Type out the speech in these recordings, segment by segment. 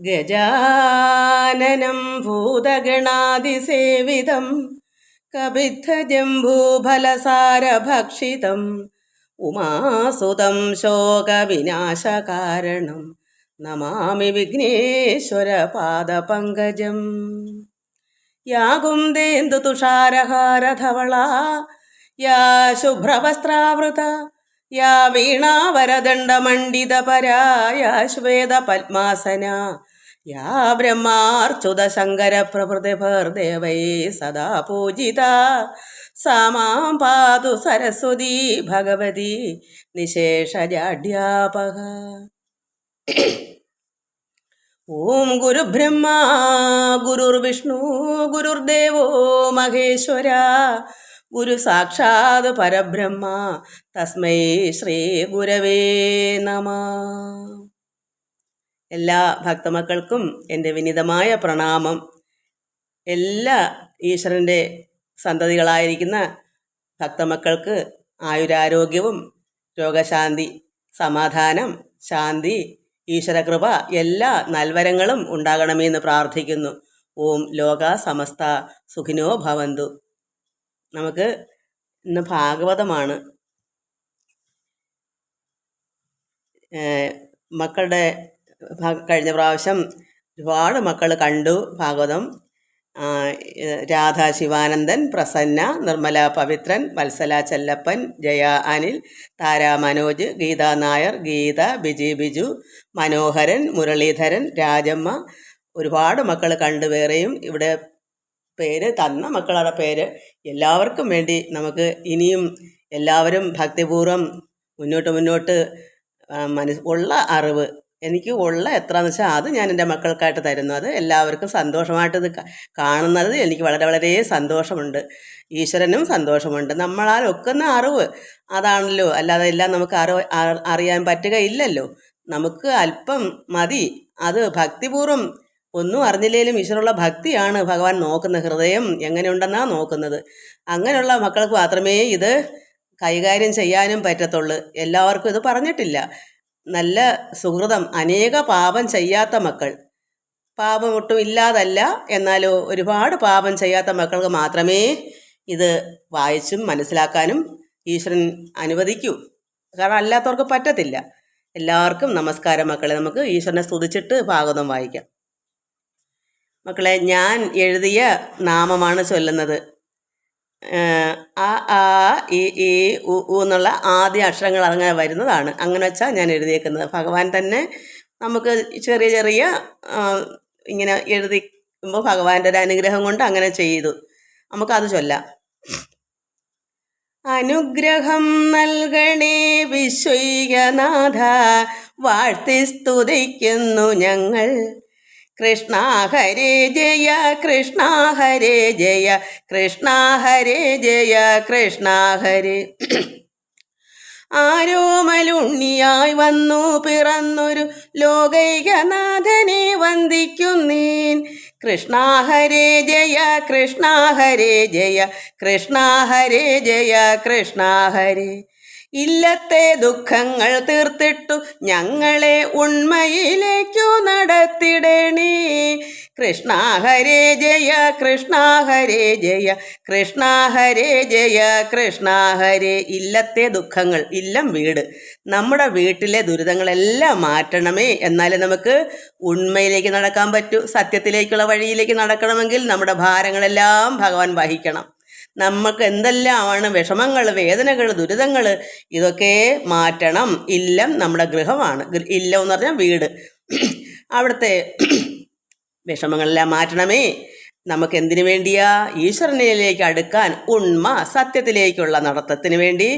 ഗജാനനം ഭൂതഗണാതിസേവിതം കപിത്ഥജംബൂഫലസാരഭക്ഷിതം ഉമാസുതം ശോകവിനാശകാരണം നമാമി വിഘ്നേശ്വരപാദപങ്കജം. യാ കുന്ദേന്ദു തുഷാരഹാരധവളാ യാ ശുഭ്രവസ്ത്രാവൃത യാ വീണാവരദണ്ഡമണ്ഡിതപരാ യാ ശ്വേതപദ്മാസന യാ ബ്രഹ്മാർച്ചുതശങ്കരപ്രഭൃതിഭിർദേവൈ സദാ പൂജിത സാ മാം പാതു സരസ്വതീ ഭഗവതി നിശേഷജാഡ്യാപക. ഓം ഗുരുബ്രഹ്മാ ഗുരുർവിഷ്ണു ഗുരുർദേവോ മഹേശ്വര ഗുരു സാക്ഷാത് പരബ്രഹ്മ തസ്മൈ ശ്രീ ഗുരവേ നമഃ. എല്ലാ ഭക്തമക്കൾക്കും എൻ്റെ വിനീതമായ പ്രണാമം. എല്ലാ ഈശ്വരൻ്റെ സന്തതികളായിരിക്കുന്ന ഭക്തമക്കൾക്ക് ആയുരാരോഗ്യവും രോഗശാന്തി, സമാധാനം, ശാന്തി, ഈശ്വരകൃപ എല്ലാ നൽവരങ്ങളും ഉണ്ടാകണമെന്ന് പ്രാർത്ഥിക്കുന്നു. ഓം ലോക സമസ്ത സുഖിനോ ഭവന്തു. നമുക്ക് ഇന്ന് ഭാഗവതമാണ്. മക്കളുടെ കഴിഞ്ഞ പ്രാവശ്യം ഒരുപാട് മക്കൾ കണ്ടു ഭാഗവതം. രാധ ശിവാനന്ദൻ, പ്രസന്ന, നിർമ്മല പവിത്രൻ, വത്സല ചെല്ലപ്പൻ, ജയ അനിൽ, താര മനോജ്, ഗീത നായർ, ഗീത, ബിജി ബിജു, മനോഹരൻ, മുരളീധരൻ, രാജമ്മ, ഒരുപാട് മക്കൾ കണ്ടു. വേറെയും ഇവിടെ പേര് തന്ന മക്കളുടെ പേര് എല്ലാവർക്കും വേണ്ടി നമുക്ക് ഇനിയും എല്ലാവരും ഭക്തിപൂർവ്വം മുന്നോട്ട് ഉള്ള അറിവ് എനിക്ക് ഉള്ള എത്രയെന്ന് വെച്ചാൽ അത് ഞാൻ എൻ്റെ മക്കൾക്കായിട്ട് തരുന്നു. അത് എല്ലാവർക്കും സന്തോഷമായിട്ട് ഇത് കാണുന്നത് എനിക്ക് വളരെ വളരെ സന്തോഷമുണ്ട്. ഈശ്വരനും സന്തോഷമുണ്ട്. നമ്മളാൽ ഒക്കുന്ന അറിവ് അതാണല്ലോ, അല്ലാതെ എല്ലാം നമുക്ക് അറിയാൻ പറ്റുകയില്ലല്ലോ. നമുക്ക് അല്പം മതി. അത് ഭക്തിപൂർവ്വം ഒന്നും അറിഞ്ഞില്ലെങ്കിലും ഈശ്വരനുള്ള ഭക്തിയാണ് ഭഗവാൻ നോക്കുന്നത്. ഹൃദയം എങ്ങനെയുണ്ടെന്നാണ് നോക്കുന്നത്. അങ്ങനെയുള്ള മക്കൾക്ക് മാത്രമേ ഇത് കൈകാര്യം ചെയ്യാനും പറ്റത്തുള്ളൂ. എല്ലാവർക്കും ഇത് പറഞ്ഞിട്ടില്ല. നല്ല സുഹൃതം, അനേക പാപം ചെയ്യാത്ത മക്കൾ, പാപം ഒട്ടും ഇല്ലാതല്ല, എന്നാലോ ഒരുപാട് പാപം ചെയ്യാത്ത മക്കൾക്ക് മാത്രമേ ഇത് വായിച്ചും മനസ്സിലാക്കാനും ഈശ്വരൻ അനുവദിക്കൂ. കാരണം അല്ലാത്തവർക്ക് പറ്റത്തില്ല. എല്ലാവർക്കും നമസ്കാരം മക്കളെ. നമുക്ക് ഈശ്വരനെ സ്തുതിച്ചിട്ട് ഭാഗവതം വായിക്കാം. മക്കളെ, ഞാൻ എഴുതിയ നാമമാണ് ചൊല്ലുന്നത്. അ ആ ഇ ഈ ഉ എന്നുള്ള ആദ്യ അക്ഷരങ്ങൾ അങ്ങനെ വരുന്നതാണ്. അങ്ങനെ വെച്ചാൽ ഞാൻ എഴുതിയേക്കുന്നത്. ഭഗവാൻ തന്നെ നമുക്ക് ചെറിയ ചെറിയ ഇങ്ങനെ എഴുതിക്കുമ്പോൾ ഭഗവാന്റെ ഒരു അനുഗ്രഹം കൊണ്ട് അങ്ങനെ ചെയ്തു. നമുക്കത് ചൊല്ലാം. അനുഗ്രഹം നൽകണേ വിശ്വൈകനാഥ, വാഴ്ത്തി സ്തുതിക്കുന്നു ഞങ്ങൾ. കൃഷ്ണ ഹരേ ജയ കൃഷ്ണ ഹരേ ജയ കൃഷ്ണ ഹരേ ജയ കൃഷ്ണ ഹരേ. ആരോമലുണ്ണിയായി വന്നു പിറന്നൊരു ലോകൈകനാഥനെ വന്ദിക്കുന്നേൻ. കൃഷ്ണ ഹരേ ജയ കൃഷ്ണ ഹരേ ജയ കൃഷ്ണ ഹരേ ജയ കൃഷ്ണ ഹരേ. ഇല്ലത്തെ ദുഃഖങ്ങൾ തീർത്തിട്ടു ഞങ്ങളെ ഉണ്മയിലേക്കു നടത്തിടണേ. കൃഷ്ണ ഹരേ ജയ കൃഷ്ണ ഹരേ ജയ കൃഷ്ണ ഹരേ ജയ കൃഷ്ണ ഹരേ. ഇല്ലത്തെ ദുഃഖങ്ങൾ, ഇല്ലം വീട്, നമ്മുടെ വീട്ടിലെ ദുരിതങ്ങളെല്ലാം മാറ്റണമേ. എന്നാലേ നമുക്ക് ഉണ്മയിലേക്ക് നടക്കാൻ പറ്റൂ. സത്യത്തിലേക്കുള്ള വഴിയിലേക്ക് നടക്കണമെങ്കിൽ നമ്മുടെ ഭാരങ്ങളെല്ലാം ഭഗവാൻ വഹിക്കണം. നമുക്ക് എന്തെല്ലാമാണ് വിഷമങ്ങൾ, വേദനകൾ, ദുരിതങ്ങൾ, ഇതൊക്കെ മാറ്റണം. ഇല്ലം നമ്മുടെ ഗൃഹമാണ്. ഇല്ലം എന്ന് പറഞ്ഞാൽ വീട്. അവിടുത്തെ വിഷമങ്ങളെല്ലാം മാറ്റണമേ. നമുക്ക് എന്തിനു വേണ്ടിയാ? ഈശ്വരനിലേക്ക് അടുക്കാൻ, ഉണ്മ സത്യത്തിലേക്കുള്ള നടത്തത്തിന് വേണ്ടി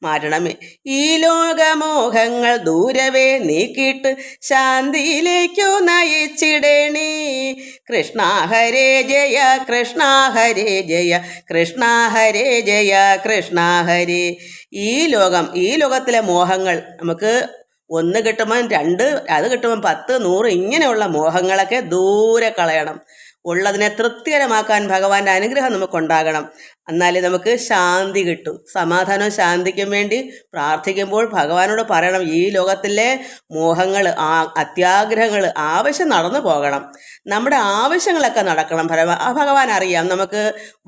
മാറ്റണമേ. ഈ ലോകമോഹങ്ങൾ ദൂരവേ നീക്കിയിട്ട് ശാന്തിയിലേക്കു നയിച്ചിടണേ. കൃഷ്ണ ഹരേ ജയ കൃഷ്ണ ഹരേ ജയ കൃഷ്ണ ഹരേ ജയ കൃഷ്ണ ഹരേ. ഈ ലോകത്തിലെ മോഹങ്ങൾ നമുക്ക് ഒന്ന് കിട്ടുമ്പം രണ്ട്, അത് കിട്ടുമ്പം 10, 100 ഇങ്ങനെയുള്ള മോഹങ്ങളൊക്കെ ദൂരെ കളയണം. ഉള്ളതിനെ തൃപ്തികരമാക്കാൻ ഭഗവാന്റെ അനുഗ്രഹം നമുക്കുണ്ടാകണം. എന്നാലേ നമുക്ക് ശാന്തി കിട്ടൂ. സമാധാനവും ശാന്തിക്കും വേണ്ടി പ്രാർത്ഥിക്കുമ്പോൾ ഭഗവാനോട് പറയണം, ഈ ലോകത്തിലെ മോഹങ്ങൾ, അത്യാഗ്രഹങ്ങൾ ആവശ്യം നടന്നു പോകണം, നമ്മുടെ ആവശ്യങ്ങളൊക്കെ നടക്കണം. ഭഗവാൻ അറിയാം നമുക്ക്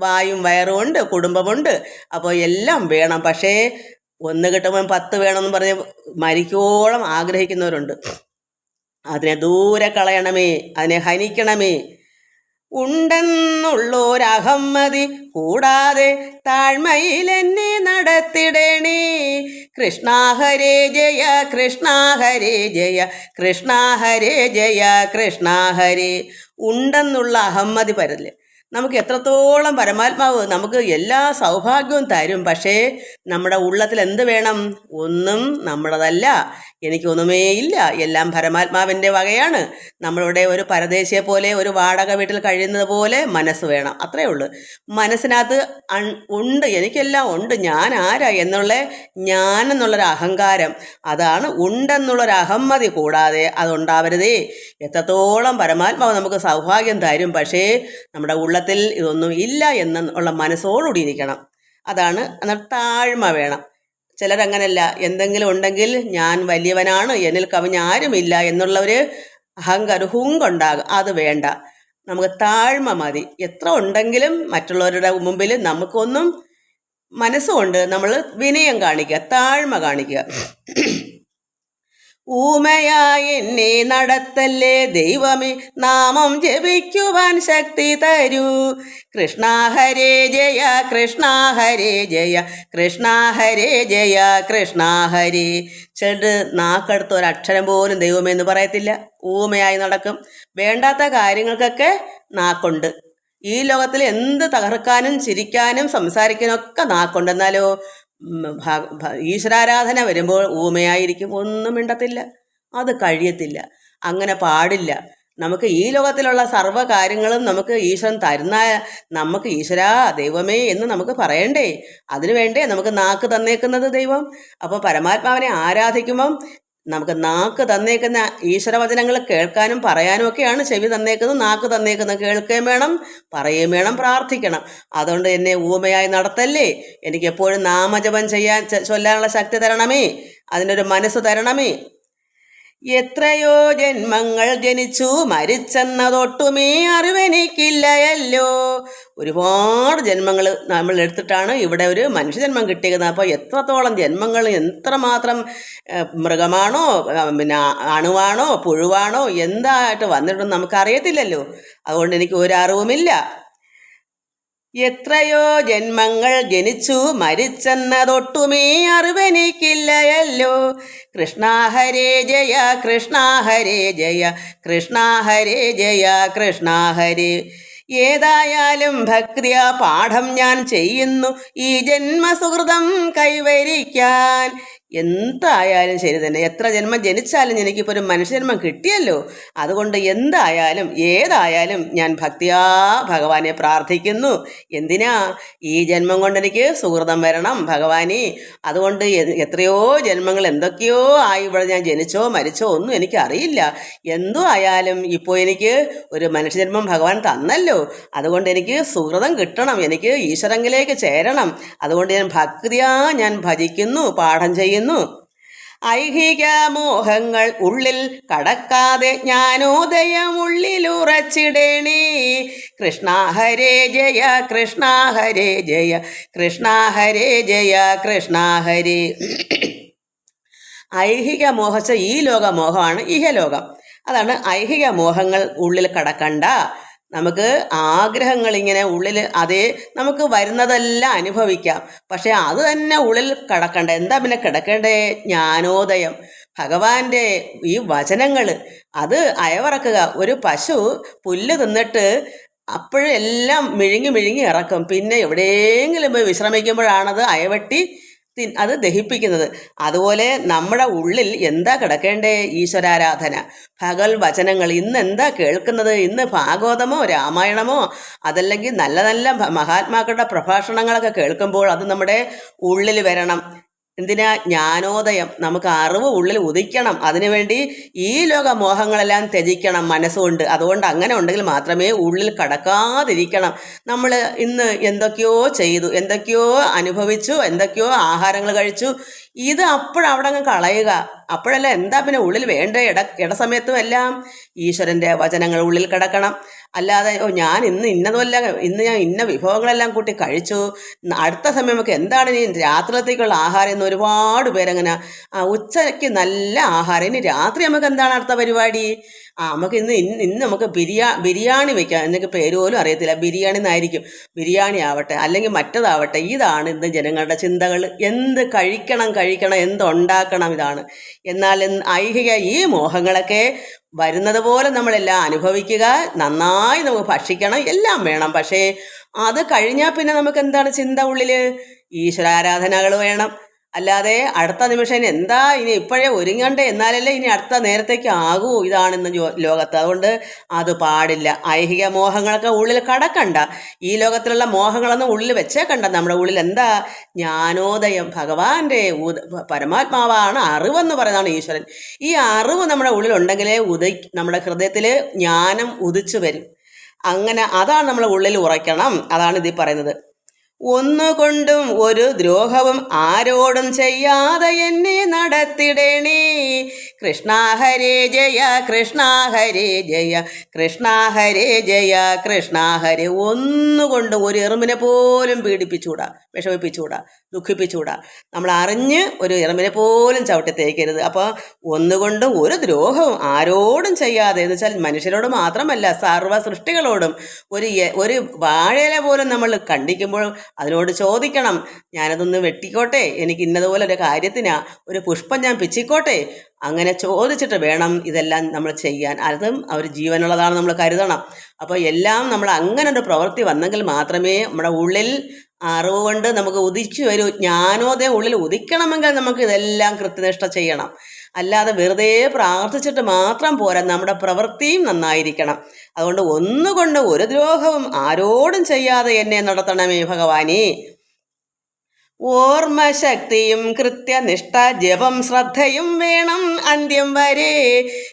വായും വയറും ഉണ്ട്, കുടുംബമുണ്ട്, അപ്പോൾ എല്ലാം വേണം. പക്ഷേ ഒന്ന് കിട്ടുമ്പോൾ 10 വേണമെന്ന് പറഞ്ഞ് മരിക്കോളം ആഗ്രഹിക്കുന്നവരുണ്ട്. അതിനെ ദൂരെ കളയണമേ, അതിനെ ഹനിക്കണമേ. ഉണ്ടെന്നുള്ളൊരഹമ്മതി കൂടാതെ താഴ്മയിലെന്നെ നടത്തിടണേ. കൃഷ്ണ ഹരേ ജയ കൃഷ്ണ ഹരേ ജയ കൃഷ്ണ ഹരേ ജയ കൃഷ്ണ ഹരേ. ഉണ്ടെന്നുള്ള അഹമ്മതി പരല് നമുക്ക് എത്രത്തോളം പരമാത്മാവ് നമുക്ക് എല്ലാ സൗഭാഗ്യവും തരും. പക്ഷേ നമ്മുടെ ഉള്ളത്തിൽ എന്ത് വേണം? ഒന്നും നമ്മുടേതല്ല, എനിക്കൊന്നുമേ ഇല്ല, എല്ലാം പരമാത്മാവിൻ്റെ വകയാണ്. നമ്മളിവിടെ ഒരു പരദേശിയെ പോലെ, ഒരു വാടക വീട്ടിൽ കഴിയുന്നത് പോലെ മനസ്സ് വേണം, അത്രയേ ഉള്ളൂ. മനസ്സിനകത്ത് ഉണ്ട്, എനിക്കെല്ലാം ഉണ്ട്, ഞാൻ ആരാ എന്നുള്ള ഞാൻ എന്നുള്ളൊരു അഹങ്കാരം, അതാണ് ഉണ്ടെന്നുള്ളൊരു അഹമ്മതി കൂടാതെ അതുണ്ടാവരുതേ. എത്രത്തോളം പരമാത്മാവ് നമുക്ക് സൗഭാഗ്യം തരും, പക്ഷേ നമ്മുടെ ഉള്ളത്തിൽ ഇതൊന്നും ഇല്ല എന്നുള്ള മനസ്സോടുകൂടി ഇരിക്കണം. അതാണ്. എന്നാൽ താഴ്മ വേണം. ചിലരങ്ങനല്ല, എന്തെങ്കിലും ഉണ്ടെങ്കിൽ ഞാൻ വലിയവനാണ്, എന്നിൽ കവിഞ്ഞ് ആരുമില്ല എന്നുള്ള ഒരു അഹങ്കാരം, ഹുങ്കുണ്ടാകും. അത് വേണ്ട, നമുക്ക് താഴ്മ മതി. എത്ര ഉണ്ടെങ്കിലും മറ്റുള്ളവരുടെ മുമ്പിൽ നമുക്കൊന്നും മനസ്സുകൊണ്ട് നമ്മൾ വിനയം കാണിക്കുക, താഴ്മ കാണിക്കുക. ഊമയായി എന്നെ നടത്തല്ലേ ദൈവമേ, നാമം ജപിക്കുവാൻ ശക്തി തരൂ. കൃഷ്ണ ഹരേ ജയ കൃഷ്ണ ഹരേ ജയ കൃഷ്ണ ഹരേ ജയ കൃഷ്ണ ഹരേ. ചെട് നാക്കടുത്ത് ഒരക്ഷരം പോലും ദൈവമേ എന്ന് പറയത്തില്ല, ഊമയായി നടക്കും. വേണ്ടാത്ത കാര്യങ്ങൾക്കൊക്കെ നാക്കുണ്ട്. ഈ ലോകത്തിൽ എന്ത് തകർക്കാനും ചിരിക്കാനും സംസാരിക്കാനും ഒക്കെ നാക്കുണ്ട്. എന്നാലോ ഈശ്വരാരാധന വരുമ്പോൾ ഊമയായിരിക്കും, ഒന്നും മിണ്ടത്തില്ല. അത് കഴിയത്തില്ല, അങ്ങനെ പാടില്ല. നമുക്ക് ഈ ലോകത്തിലുള്ള സർവ്വ കാര്യങ്ങളും നമുക്ക് ഈശ്വരൻ തരുന്ന, നമുക്ക് ഈശ്വരാ ദൈവമേ എന്ന് നമുക്ക് പറയണ്ടേ? അതിനു വേണ്ടേ നമുക്ക് നാക്ക് തന്നേക്കുന്നത് ദൈവം. അപ്പോൾ പരമാത്മാവിനെ ആരാധിക്കുമ്പം നമുക്ക് നാക്ക് തന്നേക്കുന്ന ഈശ്വരവചനങ്ങൾ കേൾക്കാനും പറയാനും ഒക്കെയാണ് ചെവി തന്നേക്കുന്നത്, നാക്ക് തന്നേക്കുന്നത്. കേൾക്കുകയും വേണം, പറയുകയും വേണം, പ്രാർത്ഥിക്കണം. അതുകൊണ്ട് എന്നെ ഊമയായി നടത്തല്ലേ, എനിക്ക് എപ്പോഴും നാമജപം ചൊല്ലാനുള്ള ശക്തി തരണമേ, അതിനൊരു മനസ്സ് തരണമേ. എത്രയോ ജന്മങ്ങൾ ജനിച്ചു മരിച്ചെന്നതൊട്ടുമേ അറിവെനിക്കില്ലയല്ലോ. ഒരുപാട് ജന്മങ്ങൾ നമ്മൾ എടുത്തിട്ടാണ് ഇവിടെ ഒരു മനുഷ്യജന്മം കിട്ടിയത്. അപ്പോൾ എത്രത്തോളം ജന്മങ്ങൾ, എത്രമാത്രം മൃഗമാണോ, പിന്നെ അണുവാണോ, പുഴുവാണോ, എന്തായിട്ട് വന്നിട്ടും നമുക്കറിയത്തില്ലല്ലോ. അതുകൊണ്ട് എനിക്ക് ഒരു അറിവുമില്ല. എത്രയോ ജന്മങ്ങൾ ജനിച്ചു മരിച്ചെന്നതൊട്ടുമേ അറിവെനിക്കില്ലയല്ലോ. കൃഷ്ണ ഹരേ ജയ കൃഷ്ണ ഹരേ ജയ കൃഷ്ണ ഹരേ ജയ കൃഷ്ണ ഹരേ. ഏതായാലും ഭക്തിയ പാഠം ഞാൻ ചെയ്യുന്നു ഈ ജന്മസുഹൃതം കൈവരിക്കാൻ. എന്തായാലും ശരി തന്നെ, എത്ര ജന്മം ജനിച്ചാലും എനിക്കിപ്പോൾ ഒരു മനുഷ്യജന്മം കിട്ടിയല്ലോ. അതുകൊണ്ട് എന്തായാലും ഏതായാലും ഞാൻ ഭക്തിയാ ഭഗവാനെ പ്രാർത്ഥിക്കുന്നു. എന്തിനാ? ഈ ജന്മം കൊണ്ട് എനിക്ക് സുഹൃതം വരണം ഭഗവാനെ. അതുകൊണ്ട് എത്രയോ ജന്മങ്ങൾ എന്തൊക്കെയോ ആയി ഇവിടെ ഞാൻ ജനിച്ചോ മരിച്ചോ ഒന്നും എനിക്കറിയില്ല. എന്തോ ആയാലും ഇപ്പോൾ എനിക്ക് ഒരു മനുഷ്യജന്മം ഭഗവാൻ തന്നല്ലോ. അതുകൊണ്ട് എനിക്ക് സുഹൃതം കിട്ടണം, എനിക്ക് ഈശ്വരങ്കിലേക്ക് ചേരണം. അതുകൊണ്ട് ഞാൻ ഭക്തിയാ ഞാൻ ഭജിക്കുന്നു, പാഠം ചെയ്യുന്നു. ഐഹിക മോഹങ്ങൾ ഉള്ളിൽ കടക്കാതെ ജ്ഞാനോദയം ഉള്ളിലുറച്ചിടണേ. കൃഷ്ണ ഹരേ ജയ കൃഷ്ണ ഹരേ ജയ കൃഷ്ണ ഹരേ ജയ കൃഷ്ണ ഹരേ. ഐഹിക മോഹച്ച ഈ ലോകമോഹമാണ് ഇഹലോകം. അതാണ് ഐഹിക മോഹങ്ങൾ ഉള്ളിൽ കടക്കണ്ട. നമുക്ക് ആഗ്രഹങ്ങൾ ഇങ്ങനെ ഉള്ളിൽ, അതേ നമുക്ക് വരുന്നതെല്ലാം അനുഭവിക്കാം, പക്ഷെ അത് തന്നെ ഉള്ളിൽ കിടക്കണ്ട. എന്താ പിന്നെ കിടക്കേണ്ടേ? ജ്ഞാനോദയം, ഭഗവാന്റെ ഈ വചനങ്ങൾ അത് അയവിറക്കുക. ഒരു പശു പുല്ല് തിന്നിട്ട് അപ്പോഴെല്ലാം മിഴുങ്ങി മിഴുങ്ങി ഇറക്കും, പിന്നെ എവിടെയെങ്കിലും പോയി വിശ്രമിക്കുമ്പോഴാണത് അയവെട്ടി അത് ദഹിപ്പിക്കുന്നത്. അതുപോലെ നമ്മുടെ ഉള്ളിൽ എന്താ കിടക്കേണ്ടേ? ഈശ്വരാരാധന, ഭഗവത് വചനങ്ങൾ. ഇന്ന് എന്താ കേൾക്കുന്നത്? ഇന്ന് ഭാഗവതമോ രാമായണമോ അതല്ലെങ്കിൽ നല്ല നല്ല മഹാത്മാക്കളുടെ പ്രഭാഷണങ്ങളൊക്കെ കേൾക്കുമ്പോൾ അത് നമ്മുടെ ഉള്ളിൽ വരണം. എന്തിനാ? ജ്ഞാനോദയം. നമുക്ക് അറിവ് ഉള്ളിൽ ഉദിക്കണം. അതിനുവേണ്ടി ഈ ലോക മോഹങ്ങളെല്ലാം ത്യജിക്കണം മനസ്സുകൊണ്ട്. അതുകൊണ്ട് അങ്ങനെ ഉണ്ടെങ്കിൽ മാത്രമേ ഉള്ളിൽ കടക്കാതിരിക്കണം. നമ്മൾ ഇന്ന് എന്തൊക്കെയോ ചെയ്തു, എന്തൊക്കെയോ അനുഭവിച്ചു, എന്തൊക്കെയോ ആഹാരങ്ങൾ കഴിച്ചു, ഇത് അപ്പോഴവിടെ അങ്ങ് കളയുക. അപ്പോഴല്ല എന്താ പിന്നെ ഉള്ളിൽ വേണ്ട? ഇടസമയത്തും എല്ലാം ഈശ്വരൻ്റെ വചനങ്ങൾ ഉള്ളിൽ കിടക്കണം. അല്ലാതെ ഞാൻ ഇന്ന് ഞാൻ ഇന്ന വിഭവങ്ങളെല്ലാം കൂട്ടി കഴിച്ചു, അടുത്ത സമയം നമുക്ക് എന്താണ് ഇനി രാത്രിയിലത്തേക്കുള്ള ആഹാരം എന്ന് ഒരുപാട് പേരങ്ങനെ ഉച്ചയ്ക്ക് നല്ല ആഹാരം, ഇനി രാത്രി നമുക്ക് എന്താണ് അടുത്ത പരിപാടി? നമുക്ക് ഇന്ന് നമുക്ക് ബിരിയാണി വെക്കാം. എന്നൊക്കെ പേര് പോലും അറിയത്തില്ല. ബിരിയാണി എന്നായിരിക്കും. ബിരിയാണി ആവട്ടെ, അല്ലെങ്കിൽ മറ്റതാവട്ടെ. ഇതാണ് ഇന്ന് ജനങ്ങളുടെ ചിന്തകൾ. എന്ത് കഴിക്കണം, എന്തുണ്ടാക്കണം, ഇതാണ്. എന്നാൽ ഐഹിക ഈ മോഹങ്ങളൊക്കെ വരുന്നത് പോലെ നമ്മളെല്ലാം അനുഭവിക്കുക, നന്നായി നമുക്ക് ഭക്ഷിക്കണം, എല്ലാം വേണം. പക്ഷേ അത് കഴിഞ്ഞാൽ പിന്നെ നമുക്ക് എന്താണ് ചിന്ത ഉള്ളിൽ? ഈശ്വരാരാധനകൾ വേണം. അല്ലാതെ അടുത്ത നിമിഷം ഇനി എന്താ, ഇനി ഇപ്പോഴേ ഒരുങ്ങണ്ടേ, എന്നാലല്ലേ ഇനി അടുത്ത നേരത്തേക്ക് ആകൂ. ഇതാണിന്ന് ലോകത്ത്. അതുകൊണ്ട് അത് പാടില്ല. ഐഹിക മോഹങ്ങളൊക്കെ ഉള്ളിൽ കടക്കണ്ട. ഈ ലോകത്തിലുള്ള മോഹങ്ങളൊന്നും ഉള്ളിൽ വെച്ചേക്കണ്ട. നമ്മുടെ ഉള്ളിൽ എന്താ? ജ്ഞാനോദയം. ഭഗവാന്റെ പരമാത്മാവാണ് അറിവെന്ന് പറയുന്നതാണ് ഈശ്വരൻ. ഈ അറിവ് നമ്മുടെ ഉള്ളിലുണ്ടെങ്കിലേ നമ്മുടെ ഹൃദയത്തിൽ ജ്ഞാനം ഉദിച്ചു വരും. അങ്ങനെ അതാണ് നമ്മുടെ ഉള്ളിൽ ഉറയ്ക്കണം. അതാണ് ഇതിൽ പറയുന്നത്. ഒന്നുകൊണ്ടും ഒരു ദ്രോഹവും ആരോടും ചെയ്യാതെ എന്നെ നടത്തിടണേ. കൃഷ്ണ ഹരേ ജയ, കൃഷ്ണ ഹരേ ജയ, കൃഷ്ണ ഹരേ ജയ, കൃഷ്ണ ഹരേ. ഒന്നുകൊണ്ടും ഒരു എറുമ്പിനെ പോലും പീഡിപ്പിച്ചുകൂടാ, വിഷമിപ്പിച്ചുകൂടാ, ദുഃഖിപ്പിച്ചുകൂടാ. നമ്മൾ അറിഞ്ഞ് ഒരു എറുമ്പിനെ പോലും ചവിട്ടി തേക്കരുത്. അപ്പോൾ ഒന്നുകൊണ്ടും ഒരു ദ്രോഹവും ആരോടും ചെയ്യാതെ, എന്ന് വെച്ചാൽ മനുഷ്യരോട് മാത്രമല്ല, സർവ്വ സൃഷ്ടികളോടും. ഒരു വാഴയില പോലും നമ്മൾ കണ്ടിക്കുമ്പോൾ അതിനോട് ചോദിക്കണം, ഞാനതൊന്ന് വെട്ടിക്കോട്ടെ, എനിക്ക് ഇന്നതുപോലെ ഒരു കാര്യത്തിനാ, ഒരു പുഷ്പം ഞാൻ പിച്ചിക്കോട്ടെ. അങ്ങനെ ചോദിച്ചിട്ട് വേണം ഇതെല്ലാം നമ്മൾ ചെയ്യാൻ. അതും അവർ ജീവനുള്ളതാണ് നമ്മൾ കരുതണം. അപ്പോൾ എല്ലാം നമ്മൾ അങ്ങനെ ഒരു പ്രവൃത്തി വന്നെങ്കിൽ മാത്രമേ നമ്മുടെ ഉള്ളിൽ അറിവ് കൊണ്ട് നമുക്ക് ഉദിച്ചു വരൂ. ജ്ഞാനോദയം ഉള്ളിൽ ഉദിക്കണമെങ്കിൽ നമുക്ക് ഇതെല്ലാം കൃത്യനിഷ്ഠ ചെയ്യണം. അല്ലാതെ വെറുതെ പ്രാർത്ഥിച്ചിട്ട് മാത്രം പോരാ, നമ്മുടെ പ്രവൃത്തിയും നന്നായിരിക്കണം. അതുകൊണ്ട് ഒന്നുകൊണ്ട് ഒരു ദ്രോഹവും ആരോടും ചെയ്യാതെ എന്നെ നടത്തണമേ ഭഗവാനേ. ഓർമ്മശക്തിയും കൃത്യനിഷ്ഠ ജപം ശ്രദ്ധയും വേണം അന്ത്യം വരെ.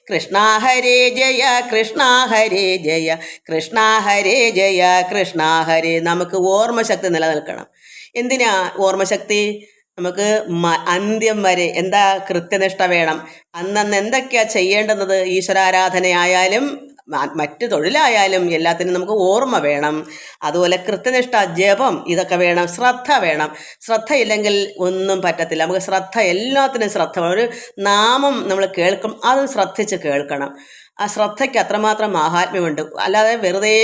കൃഷ്ണ ഹരേ ജയ, കൃഷ്ണ ഹരേ ജയ, കൃഷ്ണ ഹരേ ജയ, കൃഷ്ണ ഹരേ. നമുക്ക് ഓർമ്മശക്തി നിലനിൽക്കണം. എന്തിനാ ഓർമ്മശക്തി? നമുക്ക് അന്ത്യം വരെ എന്താ? കൃത്യനിഷ്ഠ വേണം. അന്നന്ന് എന്തൊക്കെയാണ് ചെയ്യേണ്ടുന്നത്? ഈശ്വരാരാധനയായാലും മറ്റ് തൊഴിലായാലും എല്ലാത്തിനും നമുക്ക് ഓർമ്മ വേണം. അതുപോലെ കൃത്യനിഷ്ഠ, ജപം, ഇതൊക്കെ വേണം. ശ്രദ്ധ വേണം. ശ്രദ്ധയില്ലെങ്കിൽ ഒന്നും പറ്റത്തില്ല. നമുക്ക് ശ്രദ്ധ, എല്ലാത്തിനും ശ്രദ്ധ. ഒരു നാമം നമ്മൾ കേൾക്കും, അതും ശ്രദ്ധിച്ച് കേൾക്കണം. ആ ശ്രദ്ധയ്ക്ക് അത്രമാത്രം മാഹാത്മ്യമുണ്ട്. അല്ലാതെ വെറുതെ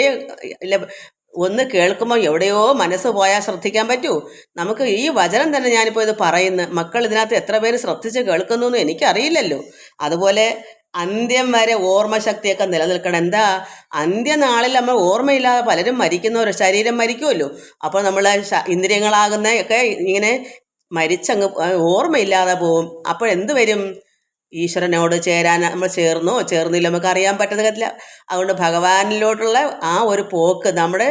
ഒന്ന് കേൾക്കുമ്പോൾ എവിടെയോ മനസ്സ് പോയാൽ ശ്രദ്ധിക്കാൻ പറ്റൂ? നമുക്ക് ഈ വചനം തന്നെ ഞാനിപ്പോൾ ഇത് പറയുന്നു, മക്കൾ ഇതിനകത്ത് എത്ര പേര് ശ്രദ്ധിച്ച് കേൾക്കുന്നു എന്ന് എനിക്കറിയില്ലല്ലോ. അതുപോലെ അന്ത്യം വരെ ഓർമ്മശക്തിയൊക്കെ നിലനിൽക്കണം. എന്താ? അന്ത്യനാളിൽ നമ്മൾ ഓർമ്മയില്ലാതെ പലരും മരിക്കുന്നവർ, ശരീരം മരിക്കുമല്ലോ. അപ്പോൾ നമ്മൾ ഇന്ദ്രിയങ്ങളാകുന്നതൊക്കെ ഇങ്ങനെ മരിച്ചങ്ങ് ഓർമ്മയില്ലാതെ പോവും. അപ്പോഴെന്ത് വരും? ഈശ്വരനോട് ചേരാൻ നമ്മൾ ചേർന്നില്ല, നമുക്ക് അറിയാൻ പറ്റുന്നില്ല. അതുകൊണ്ട് ഭഗവാനിലോട്ടുള്ള ആ ഒരു പോക്ക്, നമ്മുടെ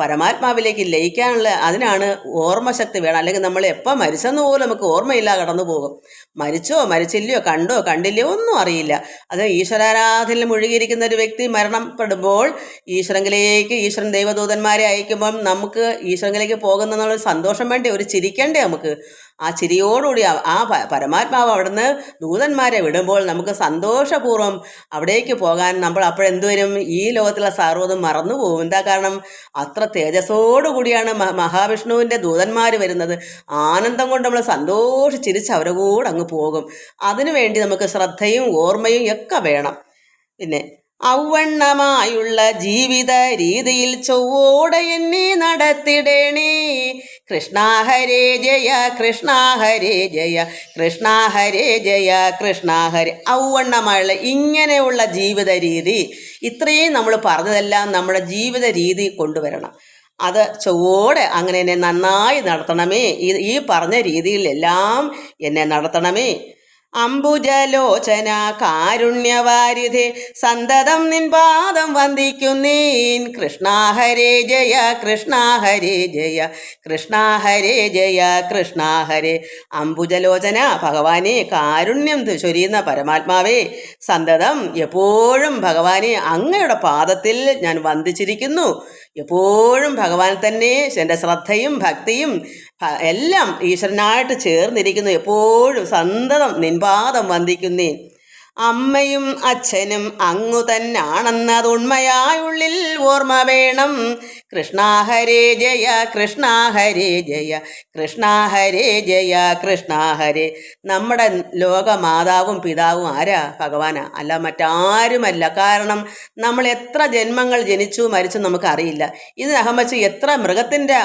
പരമാത്മാവിലേക്ക് ലയിക്കാനുള്ള, അതിനാണ് ഓർമ്മശക്തി വേണം. അല്ലെങ്കിൽ നമ്മൾ എപ്പോൾ മരിച്ചെന്ന് പോലും നമുക്ക് ഓർമ്മയില്ലാതെ കടന്നു പോകും. മരിച്ചോ മരിച്ചില്ലയോ, കണ്ടോ കണ്ടില്ലയോ ഒന്നും അറിയില്ല. അത് ഈശ്വരാരാധനയിൽ മുഴുകിയിരിക്കുന്ന ഒരു വ്യക്തി മരണപ്പെടുമ്പോൾ ഈശ്വരൻ ദൈവദൂതന്മാരെ അയക്കുമ്പം നമുക്ക് ഈശ്വരനിലേക്ക് പോകുന്ന സന്തോഷം വേണ്ടേ? ഒരു ചിരിക്കണ്ടേ നമുക്ക്? ആ ചിരിയോടുകൂടി ആ പരമാത്മാവ് അവിടുന്ന് ദൂതന്മാരെ വിടുമ്പോൾ നമുക്ക് സന്തോഷപൂർവ്വം അവിടേക്ക് പോകാൻ നമ്മൾ അപ്പോഴെന്ത് വരും? ഈ ലോകത്തുള്ള സർവ്വതും മറന്നു പോകും. എന്താ കാരണം? അത്ര തേജസ്സോടുകൂടിയാണ് മഹാവിഷ്ണുവിൻ്റെ ദൂതന്മാർ വരുന്നത്. ആനന്ദം കൊണ്ട് നമ്മൾ സന്തോഷിച്ചിരിച്ച് അവരെ കൂടെ അങ്ങ് പോകും. അതിനു വേണ്ടി നമുക്ക് ശ്രദ്ധയും ഓർമ്മയും ഒക്കെ വേണം. പിന്നെ ഔവണ്ണമായുള്ള ജീവിത രീതിയിൽ ചൊവ്വോടെ എന്നെ നടത്തിടണേ. കൃഷ്ണ ഹരേ ജയ, കൃഷ്ണ ഹരേ ജയ, കൃഷ്ണ ഹരേ ജയ, കൃഷ്ണ ഹരേ. ഔവണ്ണമായുള്ള ഇങ്ങനെയുള്ള ജീവിത രീതി, ഇത്രയും നമ്മൾ പറഞ്ഞതെല്ലാം നമ്മുടെ ജീവിത രീതി കൊണ്ടുവരണം. അത് ചൊവ്വോടെ അങ്ങനെ എന്നെ നന്നായി നടത്തണമേ. ഈ പറഞ്ഞ രീതിയിലെല്ലാം എന്നെ നടത്തണമേ. അംബുജലോചന കാരുണ്യവാരിധേ സന്തതം നിൻ പാദം വന്ദിക്കുന്നേൻ. കൃഷ്ണ ഹരേ ജയ കൃഷ്ണ ഹരേ ജയ കൃഷ്ണ ഹരേ ജയ കൃഷ്ണ ഹരേ. അംബുജലോചന ഭഗവാനെ, കാരുണ്യം ചൊരിയുന്ന പരമാത്മാവേ, സന്തതം എപ്പോഴും ഭഗവാനെ അങ്ങയുടെ പാദത്തിൽ ഞാൻ വന്ദിച്ചിരിക്കുന്നു. എപ്പോഴും ഭഗവാൻ തന്നെ എൻ്റെ ശ്രദ്ധയും ഭക്തിയും എല്ലാം ഈശ്വരനായിട്ട് ചേർന്നിരിക്കുന്നു. എപ്പോഴും സന്തതം നിൻപാദം വന്ദിക്കുന്നേ. അമ്മയും അച്ഛനും അങ്ങു തന്നാണെന്നത് ഉണ്മയായുള്ളിൽ ഓർമ്മ വേണം. കൃഷ്ണ ഹരേ ജയ കൃഷ്ണ ഹരേ ജയ കൃഷ്ണ ഹരേ ജയ കൃഷ്ണ ഹരേ. നമ്മുടെ ലോകമാതാവും പിതാവും ആരാ? ഭഗവാനാ, അല്ല മറ്റാരുമല്ല. കാരണം നമ്മൾ എത്ര ജന്മങ്ങൾ ജനിച്ചു മരിച്ചു നമുക്കറിയില്ല. ഇതിനകം വെച്ച് എത്ര മൃഗത്തിൻ്റെ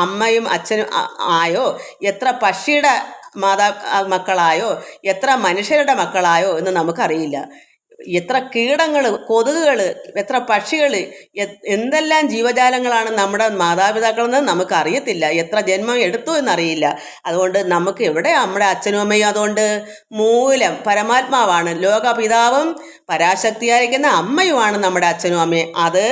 അമ്മയും അച്ഛനും ആയോ, എത്ര പക്ഷിയുടെ മക്കളായോ, എത്ര മനുഷ്യരുടെ മക്കളായോ എന്ന് നമുക്കറിയില്ല. എത്ര കീടങ്ങൾ, കൊതുകുകൾ, എത്ര പക്ഷികൾ, എന്തെല്ലാം ജീവജാലങ്ങളാണ് നമ്മുടെ മാതാപിതാക്കളെന്ന് നമുക്കറിയത്തില്ല. എത്ര ജന്മം എടുത്തു എന്നറിയില്ല. അതുകൊണ്ട് നമുക്ക് എവിടെ നമ്മുടെ അച്ഛനും അമ്മയും? അതുകൊണ്ട് മൂലം പരമാത്മാവാണ്. ലോകപിതാവും പരാശക്തിയായിരിക്കുന്ന അമ്മയുമാണ് നമ്മുടെ അച്ഛനും അമ്മയും. അത്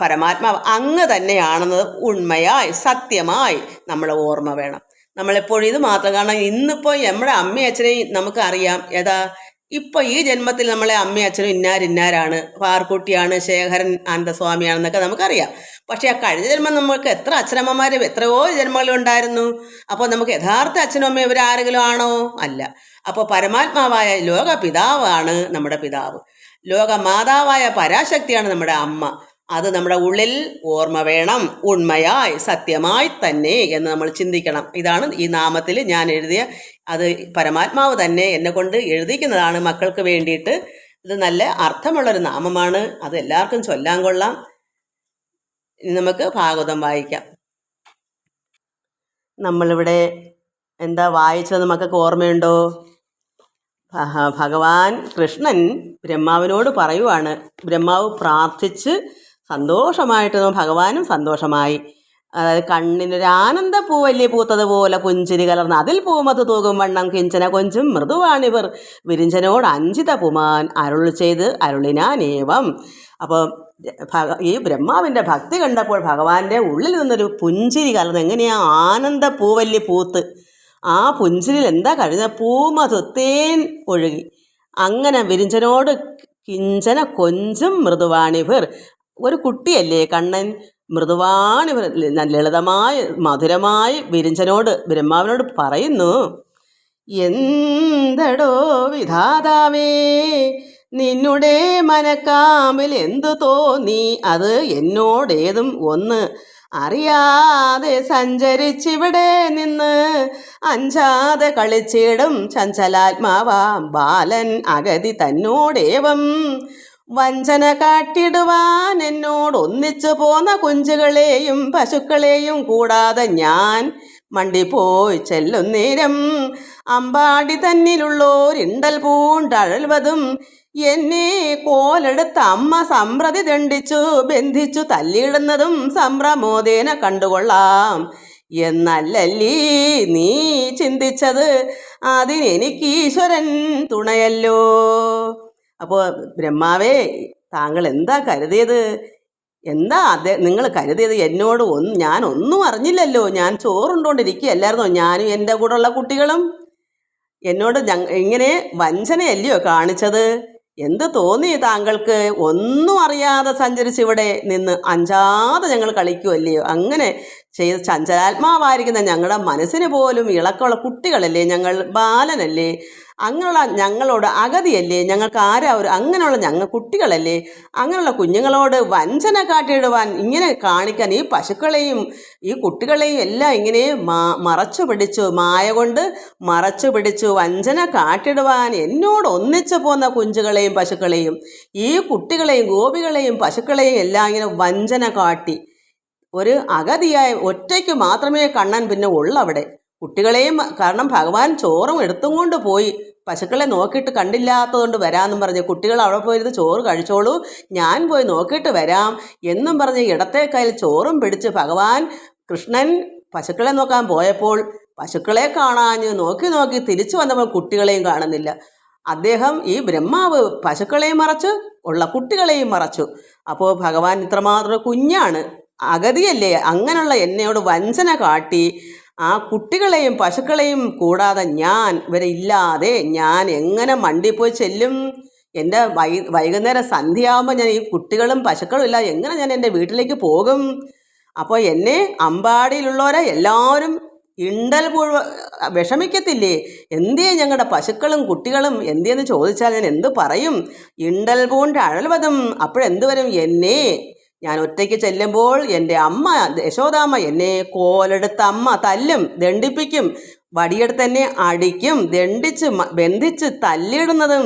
പരമാത്മാവ് അങ്ങ് തന്നെയാണെന്നത് ഉണ്മയായി സത്യമായി നമ്മൾ ഓർമ്മ വേണം. നമ്മളെപ്പോഴും ഇത് മാത്രം. കാരണം ഇന്നിപ്പോൾ നമ്മുടെ അമ്മയും അച്ഛനെയും നമുക്കറിയാം. ഏതാ ഇപ്പോൾ ഈ ജന്മത്തിൽ നമ്മളെ അമ്മയും അച്ഛനും ഇന്നാരാണ്, പാർക്കുട്ടിയാണ്, ശേഖരൻ ആനന്ദസ്വാമിയാണെന്നൊക്കെ നമുക്കറിയാം. പക്ഷേ ആ കഴിഞ്ഞ ജന്മം നമുക്ക് എത്ര അച്ഛനമ്മമാർ എത്രയോ ജന്മങ്ങളുണ്ടായിരുന്നു. അപ്പോൾ നമുക്ക് യഥാർത്ഥ അച്ഛനും അമ്മയും ഇവരാരെങ്കിലും ആണോ? അല്ല. അപ്പോൾ പരമാത്മാവായ ലോകപിതാവാണ് നമ്മുടെ പിതാവ്. ലോകമാതാവായ പരാശക്തിയാണ് നമ്മുടെ അമ്മ. അത് നമ്മുടെ ഉള്ളിൽ ഓർമ്മ വേണം. ഉണ്മയായി സത്യമായി തന്നെ എന്ന് നമ്മൾ ചിന്തിക്കണം. ഇതാണ് ഈ നാമത്തിൽ ഞാൻ എഴുതിയ, അത് പരമാത്മാവ് തന്നെ എന്നെ കൊണ്ട് എഴുതിക്കുന്നതാണ് മക്കൾക്ക് വേണ്ടിയിട്ട്. ഇത് നല്ല അർത്ഥമുള്ളൊരു നാമമാണ്. അത് എല്ലാവർക്കും ചൊല്ലാൻ കൊള്ളാം. ഇനി നമുക്ക് ഭാഗവതം വായിക്കാം. നമ്മളിവിടെ എന്താ വായിച്ചത് മക്കൾക്ക് ഓർമ്മയുണ്ടോ? ഭഗവാൻ കൃഷ്ണൻ ബ്രഹ്മാവിനോട് പറയുവാണ്. ബ്രഹ്മാവ് പ്രാർത്ഥിച്ച് സന്തോഷമായിട്ട് ഭഗവാനും സന്തോഷമായി. അതായത് കണ്ണിനൊരു ആനന്ദപ്പൂവല്ലി പൂത്തതുപോലെ പുഞ്ചിരി കലർന്ന് അതിൽ പൂമത് തൂകും വണ്ണം കിഞ്ചന കൊഞ്ചും മൃദുവാണിവർ വിരിഞ്ചനോട് അഞ്ചിത പുമാൻ അരുൾ ചെയ്ത് അരുളിനാനേവം. അപ്പോൾ ഈ ബ്രഹ്മാവിൻ്റെ ഭക്തി കണ്ടപ്പോൾ ഭഗവാന്റെ ഉള്ളിൽ നിന്നൊരു പുഞ്ചിരി കലർന്ന്, എങ്ങനെയാ ആനന്ദപ്പൂവല്ലി പൂത്ത് ആ പുഞ്ചിരിയിൽ എന്താ കഴിഞ്ഞ പൂമത് തേൻ ഒഴുകി. അങ്ങനെ വിരിഞ്ചനോട് കിഞ്ചന കൊഞ്ചും മൃദുവാണിവർ. ഒരു കുട്ടിയല്ലേ കണ്ണൻ, മൃദുവാണിവർ ലളിതമായി മധുരമായി വിരിഞ്ചനോട് ബ്രഹ്മാവിനോട് പറയുന്നു, എന്തടോ വിധാതാവേ നിന്നുടെ മനക്കാമ്പിൽ എന്തു തോന്നി അത് എന്നോടേതും ഒന്ന് അറിയാതെ സഞ്ചരിച്ചിവിടെ നിന്ന് അഞ്ചാതെ കളിച്ചിടും ചഞ്ചലാത്മാവാം ബാലൻ അഗതി തന്നോടേവം വഞ്ചന കാട്ടിടുവാൻ എന്നോട് ഒന്നിച്ചു പോന്ന കുഞ്ചുകളെയും പശുക്കളെയും കൂടാതെ ഞാൻ മണ്ടിപ്പോയി ചെല്ലുന്നേരം അമ്പാടി തന്നിലുള്ളോരിണ്ടൽ പൂണ്ടഴൽവതും എന്നെ കോലെടുത്ത അമ്മ സമ്പ്രതി ദണ്ഡിച്ചു ബന്ധിച്ചു തല്ലിയിടുന്നതും സംഭ്രമോദേന കണ്ടുകൊള്ളാം എന്നല്ലല്ലീ നീ ചിന്തിച്ചത്. അതിനെനിക്ക് ഈശ്വരൻ തുണയല്ലോ. അപ്പോൾ ബ്രഹ്മാവേ, താങ്കൾ എന്താ കരുതിയത്? എന്താ നിങ്ങൾ കരുതിയത്? എന്നോട് ഞാനൊന്നും അറിഞ്ഞില്ലല്ലോ. ഞാൻ ചോറുണ്ടോണ്ടിരിക്കുകയല്ലായിരുന്നോ? ഞാനും എൻ്റെ കൂടെയുള്ള കുട്ടികളും എന്നോട് ഇങ്ങനെ വഞ്ചനയല്ലയോ കാണിച്ചത്? എന്ത് തോന്നി താങ്കൾക്ക്? ഒന്നും അറിയാതെ സഞ്ചരിച്ചിവിടെ നിന്ന് അഞ്ചാതെ ഞങ്ങൾ കളിക്കുമല്ലയോ? അങ്ങനെ ചെയ്ത് ചഞ്ചലാത്മാവായിരിക്കുന്ന ഞങ്ങളുടെ മനസ്സിന് പോലും ഇളക്കമുള്ള കുട്ടികളല്ലേ ഞങ്ങൾ, ബാലനല്ലേ, അങ്ങനെയുള്ള ഞങ്ങളോട് അഗതിയല്ലേ, ഞങ്ങൾക്ക് ആരാ ഒരു അങ്ങനെയുള്ള ഞങ്ങൾ കുട്ടികളല്ലേ, അങ്ങനെയുള്ള കുഞ്ഞുങ്ങളോട് വഞ്ചന കാട്ടിയിടുവാൻ ഇങ്ങനെ കാണിക്കാൻ ഈ പശുക്കളെയും ഈ കുട്ടികളെയും എല്ലാം ഇങ്ങനെ മറച്ചു പിടിച്ചു, മായ കൊണ്ട് മറച്ചു പിടിച്ചു വഞ്ചന കാട്ടിടുവാൻ എന്നോട് ഒന്നിച്ചു പോന്ന കുഞ്ചുകളെയും പശുക്കളെയും ഈ കുട്ടികളെയും ഗോപികളെയും പശുക്കളെയും എല്ലാം ഇങ്ങനെ വഞ്ചന കാട്ടി. ഒരു അഗതിയായ ഒറ്റയ്ക്ക് മാത്രമേ കണ്ണൻ പിന്നെ ഉള്ളവിടെ. കുട്ടികളെയും, കാരണം ഭഗവാൻ ചോറും എടുത്തും കൊണ്ട് പോയി, പശുക്കളെ നോക്കിയിട്ട് കണ്ടില്ലാത്തതുകൊണ്ട് വരാമെന്നും പറഞ്ഞ് കുട്ടികൾ അവിടെ പോയിരുന്ന് ചോറ് കഴിച്ചോളൂ, ഞാൻ പോയി നോക്കിയിട്ട് വരാം എന്നും പറഞ്ഞ് ഇടത്തെ കയ്യിൽ ചോറും പിടിച്ച് ഭഗവാൻ കൃഷ്ണൻ പശുക്കളെ നോക്കാൻ പോയപ്പോൾ പശുക്കളെ കാണാഞ്ഞ് നോക്കി നോക്കി തിരിച്ചു വന്നപ്പോൾ കുട്ടികളെയും കാണുന്നില്ല. അദ്ദേഹം ഈ ബ്രഹ്മാവ് പശുക്കളെയും മറച്ചു, ഉള്ള കുട്ടികളെയും മറച്ചു. അപ്പോൾ ഭഗവാൻ ഇത്രമാത്രം കുഞ്ഞാണ്, അഗതിയല്ലേ, അങ്ങനെയുള്ള എന്നോട് വഞ്ചന കാട്ടി ആ കുട്ടികളെയും പശുക്കളെയും കൂടാതെ ഇവരെ ഇല്ലാതെ ഞാൻ എങ്ങനെ മണ്ടിപ്പോയി ചെല്ലും? എൻ്റെ വൈകുന്നേരം സന്ധ്യയാകുമ്പോൾ ഞാൻ ഈ കുട്ടികളും പശുക്കളും ഇല്ല എങ്ങനെ ഞാൻ എൻ്റെ വീട്ടിലേക്ക് പോകും? അപ്പോൾ എന്നെ അമ്പാടിയിലുള്ളവരെ എല്ലാവരും ഇണ്ടൽ വിഷമിക്കത്തില്ലേ? എന്തേ ഞങ്ങളുടെ പശുക്കളും കുട്ടികളും എന്തേന്ന് ചോദിച്ചാൽ ഞാൻ എന്ത് പറയും? ഇണ്ടൽ പൂണ്ട് അഴൽവതും അപ്പോഴെന്ത് വരും? എന്നെ ഞാൻ ഒറ്റയ്ക്ക് ചെല്ലുമ്പോൾ എൻ്റെ അമ്മ യശോദാമ്മ എന്നെ കോലെടുത്ത അമ്മ തല്ലും, ദണ്ഡിപ്പിക്കും, വടിയെടുത്ത് എന്നെ അടിക്കും, ദണ്ഡിച്ച് ബന്ധിച്ച് തല്ലിയിടുന്നതും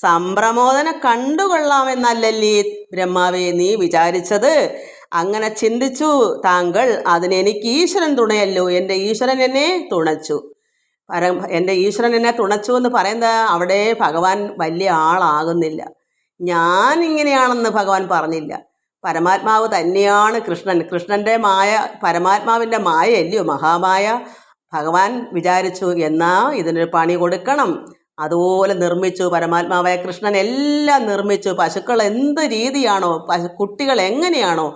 സംപ്രമോദന കണ്ടുകൊള്ളാമെന്നല്ലല്ലേ ബ്രഹ്മാവേ നീ വിചാരിച്ചത്? അങ്ങനെ ചിന്തിച്ചു താങ്കൾ. അതിനെനിക്ക് ഈശ്വരൻ തുണയല്ലോ, എൻ്റെ ഈശ്വരൻ എന്നെ തുണച്ചു. എൻ്റെ ഈശ്വരൻ എന്നെ തുണച്ചു എന്ന് പറയുന്നത് അവിടെ ഭഗവാൻ വലിയ ആളാകുന്നില്ല. ഞാൻ ഇങ്ങനെയാണെന്ന് ഭഗവാൻ പറഞ്ഞില്ല. പരമാത്മാവ് തന്നെയാണ് കൃഷ്ണൻ. കൃഷ്ണൻ്റെ മായ പരമാത്മാവിൻ്റെ മായയല്ലയോ മഹാമായ. ഭഗവാൻ വിചാരിച്ചു എന്നാ ഇതിനൊരു പണി കൊടുക്കണം. അതുപോലെ നിർമ്മിച്ചു. പരമാത്മാവായ കൃഷ്ണൻ എല്ലാം നിർമ്മിച്ചു. പശുക്കൾ എന്ത് രീതിയാണോ, കുട്ടികൾ എങ്ങനെയാണോ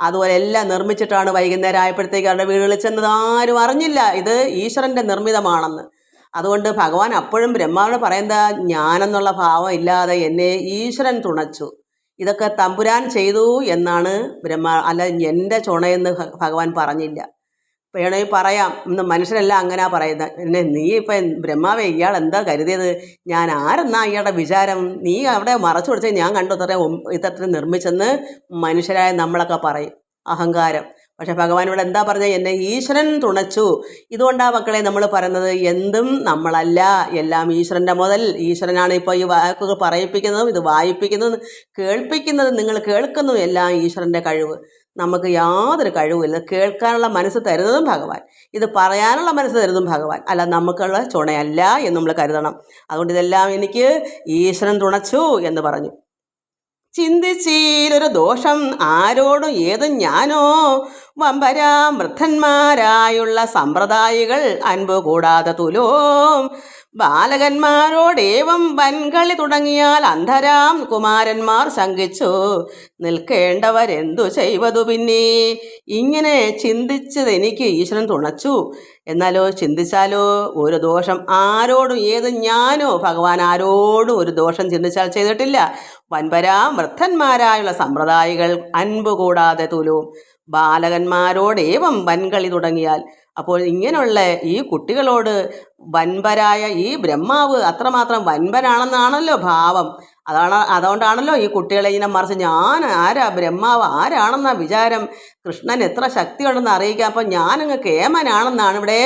അതുപോലെ എല്ലാം നിർമ്മിച്ചിട്ടാണ് വൈകുന്നേരം ആയപ്പോഴത്തേക്ക് അവരുടെ വീടുകളിൽ ചെന്നത്. ആരും അറിഞ്ഞില്ല ഇത് ഈശ്വരൻ്റെ നിർമ്മിതമാണെന്ന്. അതുകൊണ്ട് ഭഗവാൻ അപ്പോഴും ബ്രഹ്മാവിനോട് പറയുന്നത് ഞാനെന്നുള്ള ഭാവം ഇല്ലാതെ എന്നെ ഈശ്വരൻ തുണച്ചു. ഇതൊക്കെ തമ്പുരാൻ ചെയ്തു എന്നാണ് അല്ല എൻ്റെ ചുണയെന്ന് ഭഗവാൻ പറഞ്ഞില്ല. വേണമെങ്കിൽ പറയാം, ഇന്ന് മനുഷ്യരെല്ലാം അങ്ങനെയാ പറയുന്നത്. എന്നെ നീ ഇപ്പം ബ്രഹ്മാവേ ഇയാൾ എന്താ കരുതിയത്? ഞാൻ ആരെന്നാ ഇയാളുടെ വിചാരം? നീ അവിടെ മറച്ചു കൊടുത്തേ ഞാൻ കണ്ടു ഇതത്ര നിർമ്മിച്ചെന്ന് മനുഷ്യരായ നമ്മളൊക്കെ പറയും, അഹങ്കാരം. പക്ഷെ ഭഗവാൻ ഇവിടെ എന്താ പറഞ്ഞത്? എന്നെ ഈശ്വരൻ തുണച്ചു. ഇതുകൊണ്ടാ മക്കളെ നമ്മൾ പറയുന്നത് എന്തും നമ്മളല്ല, എല്ലാം ഈശ്വരൻ്റെ മുതൽ. ഈശ്വരനാണ് ഇപ്പോൾ ഈ വാക്കുകൾ പറയിപ്പിക്കുന്നതും ഇത് വായിപ്പിക്കുന്നതും കേൾപ്പിക്കുന്നതും നിങ്ങൾ കേൾക്കുന്നതും എല്ലാം ഈശ്വരൻ്റെ കഴിവ്. നമുക്ക് യാതൊരു കഴിവുമില്ല. കേൾക്കാനുള്ള മനസ്സ് തരുന്നതും ഭഗവാൻ, ഇത് പറയാനുള്ള മനസ്സ് തരുന്നതും ഭഗവാൻ, അല്ല നമുക്കുള്ള ചുണയല്ല എന്ന് നമ്മൾ കരുതണം. അതുകൊണ്ട് ഇതെല്ലാം എനിക്ക് ഈശ്വരൻ തുണച്ചു എന്ന് പറഞ്ഞു. ചിന്തിച്ചീലൊരു ദോഷം ആരോടും ഏതും ഞാനോ, വമ്പരാം വൃദ്ധന്മാരായുള്ള സമ്പ്രദായികൾ അൻപ് കൂടാതെ തുലോം, ബാലകന്മാരോടേവം വൻകളി തുടങ്ങിയാൽ അന്ധരാം കുമാരന്മാർ ശങ്കിച്ചു നിൽക്കേണ്ടവരെന്തു ചെയ്വതു പിന്നെ. ഇങ്ങനെ ചിന്തിച്ചത് എനിക്ക് ഈശ്വരൻ തുണച്ചു. എന്നാലോ ചിന്തിച്ചാലോ ഒരു ദോഷം ആരോടും ഏതും ഞാനോ, ഭഗവാൻ ആരോടും ഒരു ദോഷം ചിന്തിച്ചാൽ ചെയ്തിട്ടില്ല. വൻപരാം വൃദ്ധന്മാരായുള്ള സമ്പ്രദായികൾ അൻപ് കൂടാതെ തുലവും, ബാലകന്മാരോടേവം വൻകളി തുടങ്ങിയാൽ. അപ്പോൾ ഇങ്ങനെയുള്ള ഈ കുട്ടികളോട് വൻപരായ ഈ ബ്രഹ്മാവ് അത്രമാത്രം വൻപനാണെന്നാണല്ലോ ഭാവം. അതുകൊണ്ടാണല്ലോ ഈ കുട്ടികളെ ഇങ്ങനെ മറിച്ച് ഞാൻ ആരാ, ബ്രഹ്മാവ് ആരാണെന്നാ വിചാരം, കൃഷ്ണൻ എത്ര ശക്തിയുണ്ടെന്ന് അറിയിക്കാം, അപ്പം ഞാനങ്ങ് കേമനാണെന്നാണ് ഇവിടെ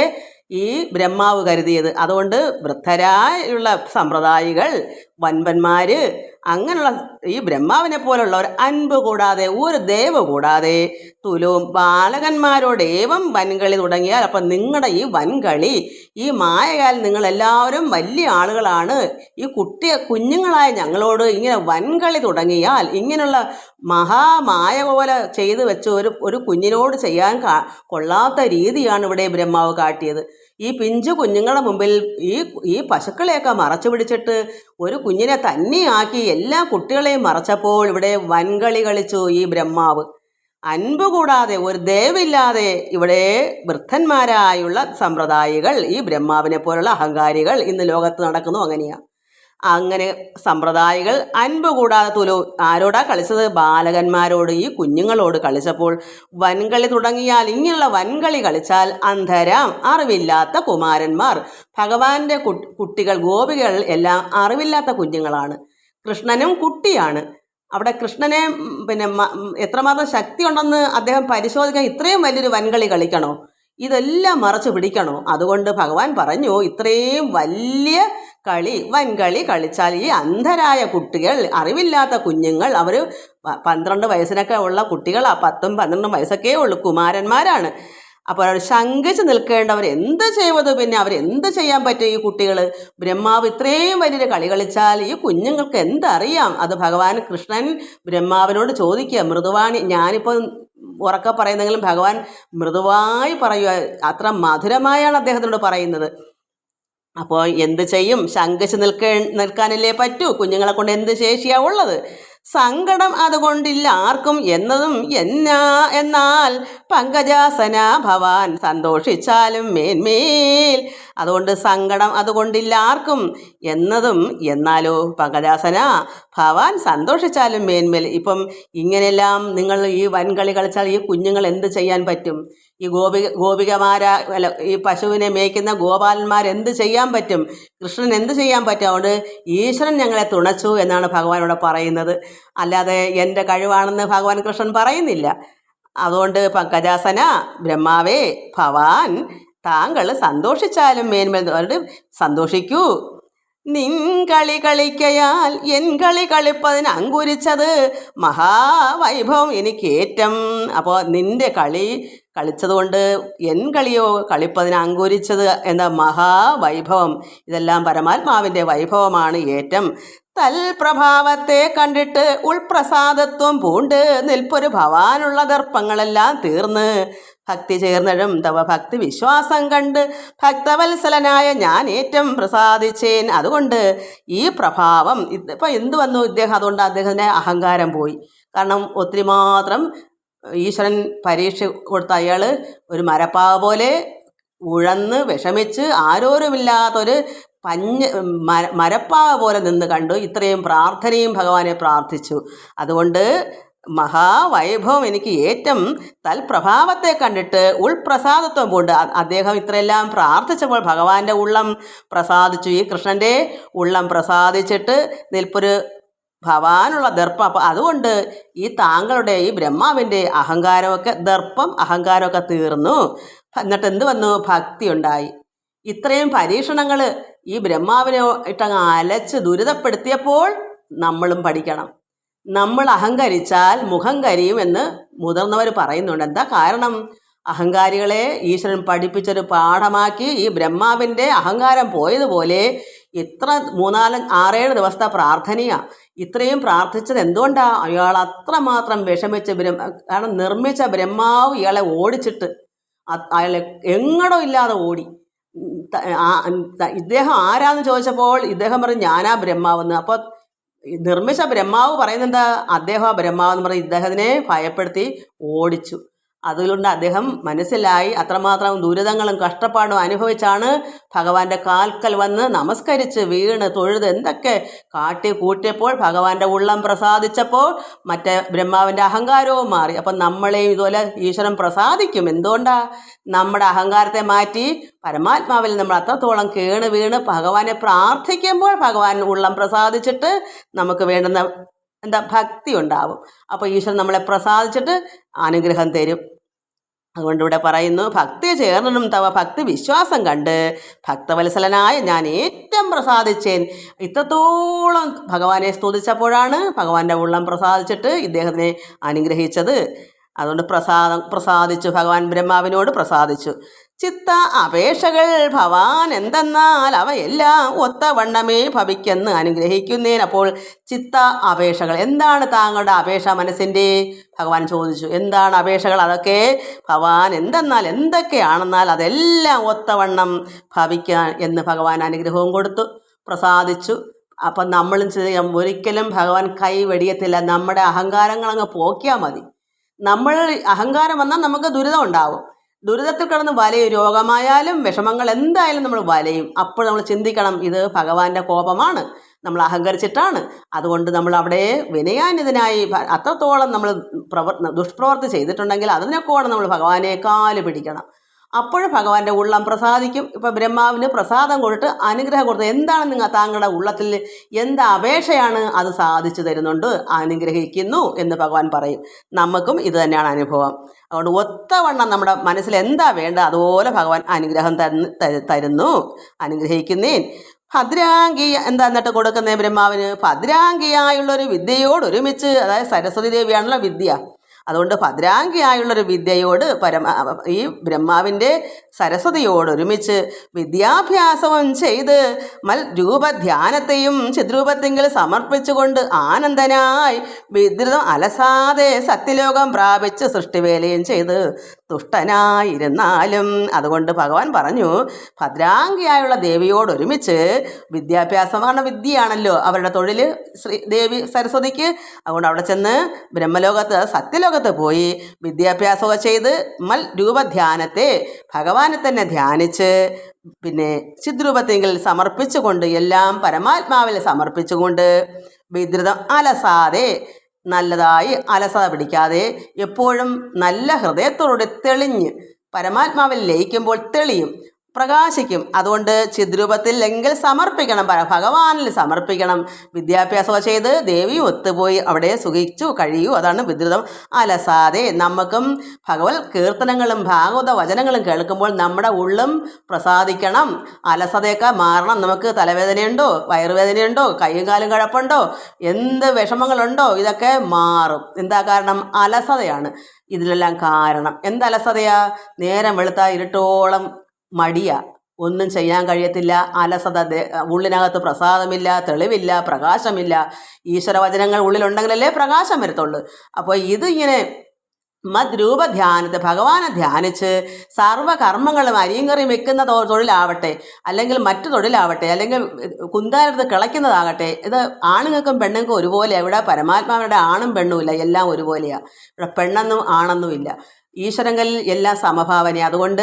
ഈ ബ്രഹ്മാവ് കരുതിയത്. അതുകൊണ്ട് വൃദ്ധരായുള്ള സമ്പ്രദായികൾ, വൻപന്മാർ, അങ്ങനെയുള്ള ഈ ബ്രഹ്മാവിനെ പോലുള്ളവർ അൻപ് കൂടാതെ ഒരു ദേവ് കൂടാതെ തുലവും ബാലകന്മാരോടേവം വൻകളി തുടങ്ങിയാൽ. അപ്പം നിങ്ങളുടെ ഈ വൻകളി, ഈ മായയാൽ നിങ്ങളെല്ലാവരും വലിയ ആളുകളാണ്. ഈ കുഞ്ഞുങ്ങളായ ഞങ്ങളോട് ഇങ്ങനെ വൻകളി തുടങ്ങിയാൽ, ഇങ്ങനെയുള്ള മഹാമായ പോലെ ചെയ്തു വെച്ച് ഒരു കുഞ്ഞിനോട് ചെയ്യാൻ കൊള്ളാത്ത രീതിയാണ് ഇവിടെ ബ്രഹ്മാവ് കാട്ടിയത്. ഈ പിഞ്ചു കുഞ്ഞുങ്ങളുടെ മുമ്പിൽ ഈ പശുക്കളെയൊക്കെ മറച്ചു പിടിച്ചിട്ട് ഒരു കുഞ്ഞിനെ തന്നെയാക്കി എല്ലാ കുട്ടികളെയും മറച്ചപ്പോൾ ഇവിടെ വൻകളി കളിച്ചു ഈ ബ്രഹ്മാവ്. അൻപ് കൂടാതെ ഒരു ദയവില്ലാതെ ഇവിടെ വൃദ്ധന്മാരായുള്ള സമ്പ്രദായികൾ, ഈ ബ്രഹ്മാവിനെ പോലുള്ള അഹങ്കാരികൾ ഇന്ന് ലോകത്ത് നടക്കുന്നു. അങ്ങനെ സമ്പ്രദായികൾ അൻപ് കൂടാതെ തുലു. ആരോടാ കളിച്ചത്? ബാലകന്മാരോട്, ഈ കുഞ്ഞുങ്ങളോട് കളിച്ചപ്പോൾ വൻകളി തുടങ്ങിയാൽ, ഇങ്ങനെയുള്ള വൻകളി കളിച്ചാൽ അന്ധരാം അറിവില്ലാത്ത കുമാരന്മാർ. ഭഗവാന്റെ കുട്ടികൾ, ഗോപികൾ എല്ലാം അറിവില്ലാത്ത കുഞ്ഞുങ്ങളാണ്. കൃഷ്ണനും കുട്ടിയാണ്. അവിടെ കൃഷ്ണനെ എത്രമാത്രം ശക്തി ഉണ്ടെന്ന് അദ്ദേഹം പരിശോധിക്കാൻ ഇത്രയും വലിയൊരു വൻകളി കളിക്കണോ? ഇതെല്ലാം മറച്ചു പിടിക്കണോ? അതുകൊണ്ട് ഭഗവാൻ പറഞ്ഞു, ഇത്രയും വലിയ വൻകളി കളിച്ചാൽ ഈ അന്ധരായ കുട്ടികൾ, അറിവില്ലാത്ത കുഞ്ഞുങ്ങൾ, അവർ 12 വയസ്സിനൊക്കെ ഉള്ള കുട്ടികൾ, 10-12 വയസ്സൊക്കെ ഉള്ളു, കുമാരന്മാരാണ്. അപ്പോൾ അവർ ശങ്കിച്ച് നിൽക്കേണ്ടവർ എന്ത് ചെയ്വത് പിന്നെ? അവരെന്ത് ചെയ്യാൻ പറ്റും? ഈ കുട്ടികൾ ബ്രഹ്മാവ് ഇത്രയും വലിയൊരു കളി കളിച്ചാൽ ഈ കുഞ്ഞുങ്ങൾക്ക് എന്തറിയാം? അത് ഭഗവാൻ കൃഷ്ണൻ ബ്രഹ്മാവിനോട് ചോദിക്കുക, മൃദുവാണി, ഞാനിപ്പോൾ ഉറക്കെ പറയുന്നെങ്കിലും ഭഗവാൻ മൃദുവായി പറയുക, അത്ര മധുരമായാണ് അദ്ദേഹത്തിനോട് പറയുന്നത്. അപ്പോൾ എന്ത് ചെയ്യും? ശങ്കിച്ച് നിൽക്കാനല്ലേ പറ്റൂ, കുഞ്ഞുങ്ങളെ കൊണ്ട് എന്ത് ശേഷിയാ ഉള്ളത്? സങ്കടം അതുകൊണ്ടില്ല ആർക്കും എന്നതും എന്നാൽ പങ്കജാസന ഭവാൻ സന്തോഷിച്ചാലും മേന്മേൽ. അതുകൊണ്ട് സങ്കടം അതുകൊണ്ടില്ല ആർക്കും എന്നതും എന്നാലോ പങ്കജാസന ഭവാൻ സന്തോഷിച്ചാലും മേന്മേൽ. ഇപ്പം ഇങ്ങനെയെല്ലാം നിങ്ങൾ ഈ വൻകളി കളിച്ചാൽ ഈ കുഞ്ഞുങ്ങൾ എന്ത് ചെയ്യാൻ പറ്റും? ഈ ഗോപികമാര ഈ പശുവിനെ മേയ്ക്കുന്ന ഗോപാലന്മാർ എന്ത് ചെയ്യാൻ പറ്റും? കൃഷ്ണൻ എന്ത് ചെയ്യാൻ പറ്റും? അതുകൊണ്ട് ഈശ്വരൻ ഞങ്ങളെ തുണച്ചു എന്നാണ് ഭഗവാനോട് പറയുന്നത്. അല്ലാതെ എൻ്റെ കഴിവാണെന്ന് ഭഗവാൻ കൃഷ്ണൻ പറയുന്നില്ല. അതുകൊണ്ട് പങ്കജാസന ബ്രഹ്മാവേ ഭവാൻ താങ്കൾ സന്തോഷിച്ചാലും മേന്മേൽ. അതുകൊണ്ട് സന്തോഷിക്കൂ. നിൻ കളി കളിക്കയാൽ എൻ കളി കളിപ്പതിന് അങ്കുരിച്ചത് മഹാവൈഭവം എനിക്കേറ്റം. അപ്പോൾ നിൻ്റെ കളി കളിച്ചതുകൊണ്ട് എൻ കളിയോ കളിപ്പതിന് അങ്കുരിച്ചത് എന്ന മഹാവൈഭവം, ഇതെല്ലാം പരമാത്മാവിൻ്റെ വൈഭവമാണ് ഏറ്റം. തൽപ്രഭാവത്തെ കണ്ടിട്ട് ഉൾപ്രസാദത്വം പൂണ്ട് നിൽപ്പൊരു ഭവാനുള്ള ദർപ്പങ്ങളെല്ലാം തീർന്ന് ഭക്തി ചേർന്നഴും തവ ഭക്തി വിശ്വാസം കണ്ട് ഭക്തവത്സലനായ ഞാൻ ഏറ്റവും പ്രസാദിച്ചേൻ. അതുകൊണ്ട് ഈ പ്രഭാവം ഇപ്പം എന്ത് വന്നു ഇദ്ദേഹം? അതുകൊണ്ട് അദ്ദേഹത്തിൻ്റെ അഹങ്കാരം പോയി. കാരണം ഒത്തിരി മാത്രം ഈശ്വരൻ പരീക്ഷ കൊടുത്ത അയാൾ ഒരു മരപ്പാവ പോലെ ഉഴന്ന് വിഷമിച്ച് ആരോരുമില്ലാത്തൊരു മരപ്പാവ പോലെ നിന്ന് കണ്ടു. ഇത്രയും പ്രാർത്ഥനയും ഭഗവാനെ പ്രാർത്ഥിച്ചു. അതുകൊണ്ട് മഹാവൈഭവം എനിക്ക് ഏറ്റവും തൽപ്രഭാവത്തെ കണ്ടിട്ട് ഉൾപ്രസാദത്വം കൊണ്ട് അദ്ദേഹം ഇത്രയെല്ലാം പ്രാർത്ഥിച്ചപ്പോൾ ഭഗവാന്റെ ഉള്ളം പ്രസാദിച്ചു. ഈ കൃഷ്ണൻ്റെ ഉള്ളം പ്രസാദിച്ചിട്ട് നിൽപ്പൊരു ഭവാനുള്ള ദർപ്പം. അപ്പം അതുകൊണ്ട് ഈ താങ്കളുടെ ഈ ബ്രഹ്മാവിൻ്റെ അഹങ്കാരമൊക്കെ ദർപ്പം അഹങ്കാരമൊക്കെ തീർന്നു. എന്നിട്ട് എന്ത് വന്നു? ഭക്തി ഉണ്ടായി. ഇത്രയും പരീക്ഷണങ്ങൾ ഈ ബ്രഹ്മാവിനെ ഇട്ടങ്ങ് അലച്ച് ദുരിതപ്പെടുത്തിയപ്പോൾ നമ്മളും പഠിക്കണം. നമ്മൾ അഹങ്കരിച്ചാൽ മുഖം കരിയും എന്ന് മുതിർന്നവർ പറയുന്നുണ്ട്. എന്താ കാരണം? അഹങ്കാരികളെ ഈശ്വരൻ പഠിപ്പിച്ചൊരു പാഠമാക്കി. ഈ ബ്രഹ്മാവിൻ്റെ അഹങ്കാരം പോയതുപോലെ ഇത്ര 3-6-7 ദിവസത്തെ പ്രാർത്ഥനയാണ്. ഇത്രയും പ്രാർത്ഥിച്ചത് എന്തുകൊണ്ടാണ്? അയാൾ അത്രമാത്രം വിഷമിച്ച് കാരണം നിർമ്മിച്ച ബ്രഹ്മാവ് ഇയാളെ ഓടിച്ചിട്ട് അയാളെ എങ്ങടോ ഇല്ലാതെ ഓടി. ഇദ്ദേഹം ആരാന്ന് ചോദിച്ചപ്പോൾ ഇദ്ദേഹം പറഞ്ഞു ഞാനാ ബ്രഹ്മാവെന്ന്. അപ്പോൾ നിർമ്മിച്ച ബ്രഹ്മാവ് പറയുന്നെന്താ? അദ്ദേഹം ആ ബ്രഹ്മാവെന്ന് പറഞ്ഞ് ഇദ്ദേഹത്തിനെ ഭയപ്പെടുത്തി ഓടിച്ചു. അതുകൊണ്ട് അദ്ദേഹം മനസ്സിലായി അത്രമാത്രം ദുരിതങ്ങളും കഷ്ടപ്പാടും അനുഭവിച്ചാണ് ഭഗവാന്റെ കാൽക്കൽ വന്ന് നമസ്കരിച്ച് വീണ് തൊഴുത് എന്തൊക്കെ കാട്ടി കൂട്ടിയപ്പോൾ ഭഗവാന്റെ ഉള്ളം പ്രസാദിച്ചപ്പോൾ മറ്റേ ബ്രഹ്മാവിൻ്റെ അഹങ്കാരവും മാറി. അപ്പം നമ്മളെയും ഇതുപോലെ ഈശ്വരൻ പ്രസാദിക്കും. എന്തുകൊണ്ടാണ്? നമ്മുടെ അഹങ്കാരത്തെ മാറ്റി പരമാത്മാവിൽ നമ്മൾ അത്രത്തോളം കേണ് വീണ് ഭഗവാനെ പ്രാർത്ഥിക്കുമ്പോൾ ഭഗവാൻ ഉള്ളം പ്രസാദിച്ചിട്ട് നമുക്ക് വേണ്ടുന്ന ഭക്തി ഉണ്ടാവും. അപ്പോൾ ഈശ്വരൻ നമ്മളെ പ്രസാദിച്ചിട്ട് അനുഗ്രഹം തരും. അതുകൊണ്ട് ഇവിടെ പറയുന്നു ഭക്തി ചേർന്നും തവ ഭക്തി വിശ്വാസം കണ്ട് ഭക്തവത്സലനായ ഞാൻ ഏറ്റവും പ്രസാദിച്ചേൻ. ഇത്രത്തോളം ഭഗവാനെ സ്തുതിച്ചപ്പോഴാണ് ഭഗവാന്റെ ഉള്ളം പ്രസാദിച്ചിട്ട് ഇദ്ദേഹത്തിനെ അനുഗ്രഹിച്ചത്. അതുകൊണ്ട് പ്രസാദിച്ചു. ഭഗവാൻ ബ്രഹ്മാവിനോട് പ്രസാദിച്ചു. ചിത്ത അപേക്ഷകൾ ഭവാൻ എന്തെന്നാൽ അവയെല്ലാം ഒത്തവണ്ണമേ ഭവിക്കെന്ന് അനുഗ്രഹിക്കുന്നേൻ. അപ്പോൾ ചിത്ത അപേക്ഷകൾ എന്താണ്? താങ്കളുടെ അപേക്ഷ മനസ്സിൻ്റെ ഭഗവാൻ ചോദിച്ചു. എന്താണ് അപേക്ഷകൾ? അതൊക്കെ ഭവാൻ എന്തെന്നാൽ എന്തൊക്കെയാണെന്നാൽ അതെല്ലാം ഒത്തവണ്ണം ഭവിക്കാൻ എന്ന് ഭഗവാൻ അനുഗ്രഹവും കൊടുത്തു. പ്രസാദിച്ചു. അപ്പം നമ്മളും ചെയ്യാം. ഒരിക്കലും ഭഗവാൻ കൈ വെടിയത്തില്ല. നമ്മുടെ അഹങ്കാരങ്ങളങ്ങ് പോക്കിയാൽ മതി. നമ്മൾ അഹങ്കാരം വന്നാൽ നമുക്ക് ദുരിതം ഉണ്ടാവും. ദുരിതത്തിൽ കിടന്ന് വലയും. രോഗമായാലും വിഷമങ്ങൾ എന്തായാലും നമ്മൾ വലയും. അപ്പോൾ നമ്മൾ ചിന്തിക്കണം ഇത് ഭഗവാന്റെ കോപമാണ്, നമ്മൾ അഹങ്കരിച്ചിട്ടാണ്. അതുകൊണ്ട് നമ്മൾ അവിടെ വിനയാന്യതനായി അത്രത്തോളം നമ്മൾ ദുഷ്പ്രവർത്തി ചെയ്തിട്ടുണ്ടെങ്കിൽ അതിനൊക്കെ നമ്മൾ ഭഗവാനേക്കാൾ പിടിക്കണം. അപ്പോഴും ഭഗവാന്റെ ഉള്ളം പ്രസാദിക്കും. ഇപ്പം ബ്രഹ്മാവിന് പ്രസാദം കൊടുത്ത് അനുഗ്രഹം കൊടുത്ത് എന്താണ് താങ്കളുടെ ഉള്ളത്തിൽ എന്ത് അപേക്ഷയാണ് അത് സാധിച്ചു തരുന്നുണ്ട്, അനുഗ്രഹിക്കുന്നു എന്ന് ഭഗവാൻ പറയും. നമുക്കും ഇത് തന്നെയാണ് അനുഭവം. അതുകൊണ്ട് ഒത്തവണ്ണം നമ്മുടെ മനസ്സിൽ എന്താ വേണ്ടത് അതുപോലെ ഭഗവാൻ അനുഗ്രഹം തരുന്നു, അനുഗ്രഹിക്കുന്നേൻ. ഭദ്രാംഗി എന്താ എന്നിട്ട് കൊടുക്കുന്നേ ബ്രഹ്മാവിന്? ഭദ്രാംഗിയായുള്ളൊരു വിദ്യയോടൊരുമിച്ച്, അതായത് സരസ്വതി ദേവിയാണല്ലോ വിദ്യ. അതുകൊണ്ട് ഭദ്രാംഗിയായുള്ളൊരു വിദ്യയോട് ഈ ബ്രഹ്മാവിൻ്റെ സരസ്വതിയോട് ഒരുമിച്ച് വിദ്യാഭ്യാസവും ചെയ്ത് രൂപധ്യാനത്തെയും ചിദ്രൂപത്തെങ്കിൽ സമർപ്പിച്ചുകൊണ്ട് ആനന്ദനായി വിദ്രുതം അലസാതെ സത്യലോകം പ്രാപിച്ച് സൃഷ്ടിവേലയും ചെയ്ത് തുഷ്ടനായിരുന്നാലും. അതുകൊണ്ട് ഭഗവാൻ പറഞ്ഞു, ഭദ്രാംഗിയായുള്ള ദേവിയോടൊരുമിച്ച് വിദ്യാഭ്യാസമാണ്, വിദ്യയാണല്ലോ അവരുടെ തൊഴിൽ ദേവി സരസ്വതിക്ക്. അതുകൊണ്ട് അവിടെ ചെന്ന് ബ്രഹ്മലോകത്ത് സത്യലോകത്ത് പോയി വിദ്യാഭ്യാസമൊക്കെ ചെയ്ത് രൂപധ്യാനത്തെ ഭഗവാനെ തന്നെ ധ്യാനിച്ച് പിന്നെ ചിദ്രൂപത്തെങ്കിൽ സമർപ്പിച്ചുകൊണ്ട് എല്ലാം പരമാത്മാവിൽ സമർപ്പിച്ചുകൊണ്ട് വിദ്രുതം അലസാതെ നല്ലതായി അലസത പിടിക്കാതെ എപ്പോഴും നല്ല ഹൃദയത്തോടെ തെളിഞ്ഞ് പരമാത്മാവിൽ ലയിക്കുമ്പോൾ തെളിയും, പ്രകാശിക്കും. അതുകൊണ്ട് ചിദ്രൂപത്തിൽ എങ്കിൽ സമർപ്പിക്കണം, ഭഗവാനിൽ സമർപ്പിക്കണം. വിദ്യാഭ്യാസം ചെയ്ത് ദേവിയും ഒത്തുപോയി അവിടെ സുഖിച്ചു കഴിയൂ. അതാണ് വിദ്രുതം അലസാതെ. നമുക്കും ഭഗവത് കീർത്തനങ്ങളും ഭാഗവത വചനങ്ങളും കേൾക്കുമ്പോൾ നമ്മുടെ ഉള്ളും പ്രസാദിക്കണം, അലസതയൊക്കെ മാറണം. നമുക്ക് തലവേദനയുണ്ടോ, വയറുവേദനയുണ്ടോ, കൈയും കാലും കഴപ്പുണ്ടോ, എന്ത് വിഷമങ്ങളുണ്ടോ, ഇതൊക്കെ മാറും. എന്താ കാരണം? അലസതയാണ് ഇതിലെല്ലാം കാരണം. എന്തലസതയാ? നേരം വെളുത്താൽ ഇരുട്ടോളം മടിയാ, ഒന്നും ചെയ്യാൻ കഴിയത്തില്ല, അലസത, ഉള്ളിനകത്ത് പ്രസാദമില്ല, തെളിവില്ല, പ്രകാശമില്ല. ഈശ്വരവചനങ്ങൾ ഉള്ളിലുണ്ടെങ്കിലല്ലേ പ്രകാശം വരത്തുള്ളൂ. അപ്പോൾ ഇതിങ്ങനെ രൂപധ്യാനത്തെ ഭഗവാനെ ധ്യാനിച്ച് സർവ്വകർമ്മങ്ങളും അരിയും കറിയും വെക്കുന്ന തൊഴിലാവട്ടെ, അല്ലെങ്കിൽ മറ്റു തൊഴിലാവട്ടെ, അല്ലെങ്കിൽ കുന്താരത്ത് കിളയ്ക്കുന്നതാകട്ടെ, ഇത് ആണുങ്ങൾക്കും പെണ്ണുങ്ങൾക്കും ഒരുപോലെയാണ്. ഇവിടെ പരമാത്മാവിയുടെ ആണും പെണ്ണുമില്ല, എല്ലാം ഒരുപോലെയാണ്. ഇവിടെ പെണ്ണെന്നും ആണെന്നും ഇല്ല. ഈശ്വരങ്ങളിൽ എല്ലാം സമഭാവനയാണ്. അതുകൊണ്ട്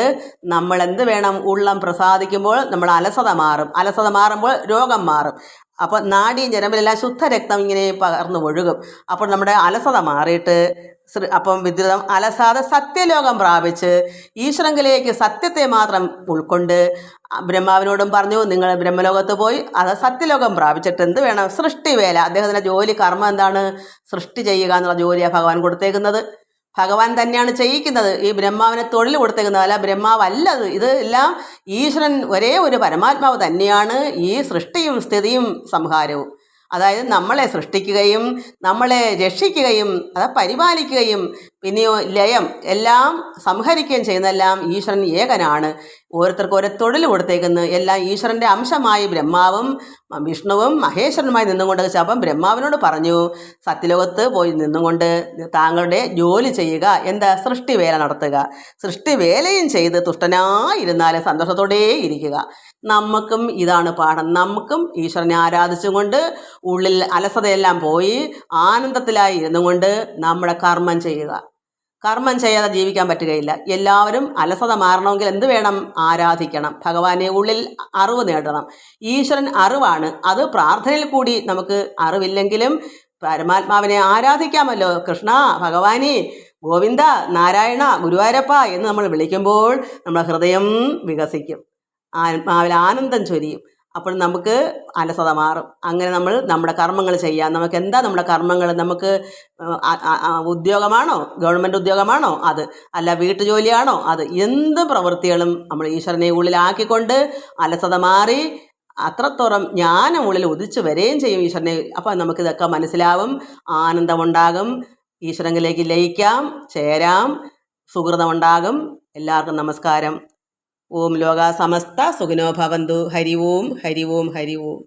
നമ്മൾ എന്ത് വേണം? ഉള്ളം പ്രസാദിക്കുമ്പോൾ നമ്മൾ അലസത മാറും, അലസത മാറുമ്പോൾ രോഗം മാറും. അപ്പോൾ നാഡീ ഞരമ്പിലെല്ലാം ശുദ്ധരക്തം ഇങ്ങനെ പകർന്നു ഒഴുകും. അപ്പോൾ നമ്മുടെ അലസത മാറിയിട്ട് അപ്പം വിദ്യുതം അലസാതെ സത്യലോകം പ്രാപിച്ച് ഈശ്വരങ്കിലേക്ക് സത്യത്തെ മാത്രം ഉൾക്കൊണ്ട് ബ്രഹ്മാവിനോടും പറഞ്ഞു, നിങ്ങൾ ബ്രഹ്മലോകത്ത് പോയി അത് സത്യലോകം പ്രാപിച്ചിട്ട് എന്ത് വേണം? സൃഷ്ടിവേല. അദ്ദേഹത്തിൻ്റെ ജോലി കർമ്മം എന്താണ്? സൃഷ്ടി ചെയ്യുക എന്നുള്ള ജോലിയാണ് ഭഗവാൻ കൊടുത്തേക്കുന്നത്. ഭഗവാൻ തന്നെയാണ് ചെയ്യിക്കുന്നത്. ഈ ബ്രഹ്മാവിനെ തൊഴിൽ കൊടുത്തേക്കുന്നത് അല്ല, ബ്രഹ്മാവല്ലത്. ഇത് എല്ലാം ഈശ്വരൻ ഒരേ ഒരു പരമാത്മാവ് തന്നെയാണ് ഈ സൃഷ്ടിയും സ്ഥിതിയും സംഹാരവും. അതായത് നമ്മളെ സൃഷ്ടിക്കുകയും നമ്മളെ രക്ഷിക്കുകയും അത് പരിപാലിക്കുകയും പിന്നെയോ ലയം എല്ലാം സംഹരിക്കുകയും ചെയ്യുന്നതെല്ലാം ഈശ്വരൻ ഏകനാണ്. ഓരോരുത്തർക്കും ഓരോ തൊഴിൽ കൊടുത്തേക്കുന്നത് എല്ലാം ഈശ്വരൻ്റെ അംശമായി ബ്രഹ്മാവും വിഷ്ണുവും മഹേശ്വരനുമായി നിന്നുകൊണ്ട്. അപ്പം ബ്രഹ്മാവിനോട് പറഞ്ഞു, സത്യലോകത്ത് പോയി നിന്നുകൊണ്ട് താങ്കളുടെ ജോലി ചെയ്യുക. എന്താ? സൃഷ്ടിവേല നടത്തുക. സൃഷ്ടിവേലയും ചെയ്ത് തുഷ്ടനായിരുന്നാലും സന്തോഷത്തോടെ ഇരിക്കുക. നമുക്കും ഇതാണ് പാഠം. നമുക്കും ഈശ്വരനെ ആരാധിച്ചുകൊണ്ട് ഉള്ളിൽ അലസതയെല്ലാം പോയി ആനന്ദത്തിലായി ഇരുന്നുകൊണ്ട് നമ്മുടെ കർമ്മം ചെയ്യുക. കർമ്മം ചെയ്യാതെ ജീവിക്കാൻ പറ്റുകയില്ല. എല്ലാവരും അലസത മാറണമെങ്കിൽ എന്ത് വേണം? ആരാധിക്കണം. ഭഗവാനെ ഉള്ളിൽ അറിവ് നേടണം. ഈശ്വരൻ അറിവാണ്. അത് പ്രാർത്ഥനയിൽ കൂടി നമുക്ക് അറിവില്ലെങ്കിലും പരമാത്മാവിനെ ആരാധിക്കാമല്ലോ. കൃഷ്ണ, ഭഗവാനെ, ഗോവിന്ദ, നാരായണ, ഗുരുവായൂരപ്പ എന്ന് നമ്മൾ വിളിക്കുമ്പോൾ നമ്മുടെ ഹൃദയം വികസിക്കും, ആത്മാവിൽ ആനന്ദം ചൊരിയും. അപ്പോൾ നമുക്ക് അലസത മാറും. അങ്ങനെ നമ്മൾ നമ്മുടെ കർമ്മങ്ങൾ ചെയ്യാം. നമുക്ക് എന്താ നമ്മുടെ കർമ്മങ്ങൾ? നമുക്ക് ഉദ്യോഗമാണോ? ഗവൺമെൻറ് ഉദ്യോഗമാണോ? അത് അല്ല, വീട്ടുജോലിയാണോ? അത്. എന്ത് പ്രവൃത്തികളും നമ്മൾ ഈശ്വരനെ ഉള്ളിലാക്കിക്കൊണ്ട് അലസത മാറി അത്രത്തോളം ജ്ഞാനം ഉള്ളിൽ ഉദിച്ചു വരികയും ചെയ്യും ഈശ്വരനെ. അപ്പോൾ നമുക്കിതൊക്കെ മനസ്സിലാവും, ആനന്ദമുണ്ടാകും, ഈശ്വരനിലേക്ക് ലയിക്കാം, ചേരാം, സുഹൃതമുണ്ടാകും. എല്ലാവർക്കും നമസ്കാരം. ഓം ലോകാ സമസ്ത സുഖിനോ ഭവന്തു. ഹരി ഓം, ഹരി ഓം, ഹരി ഓം.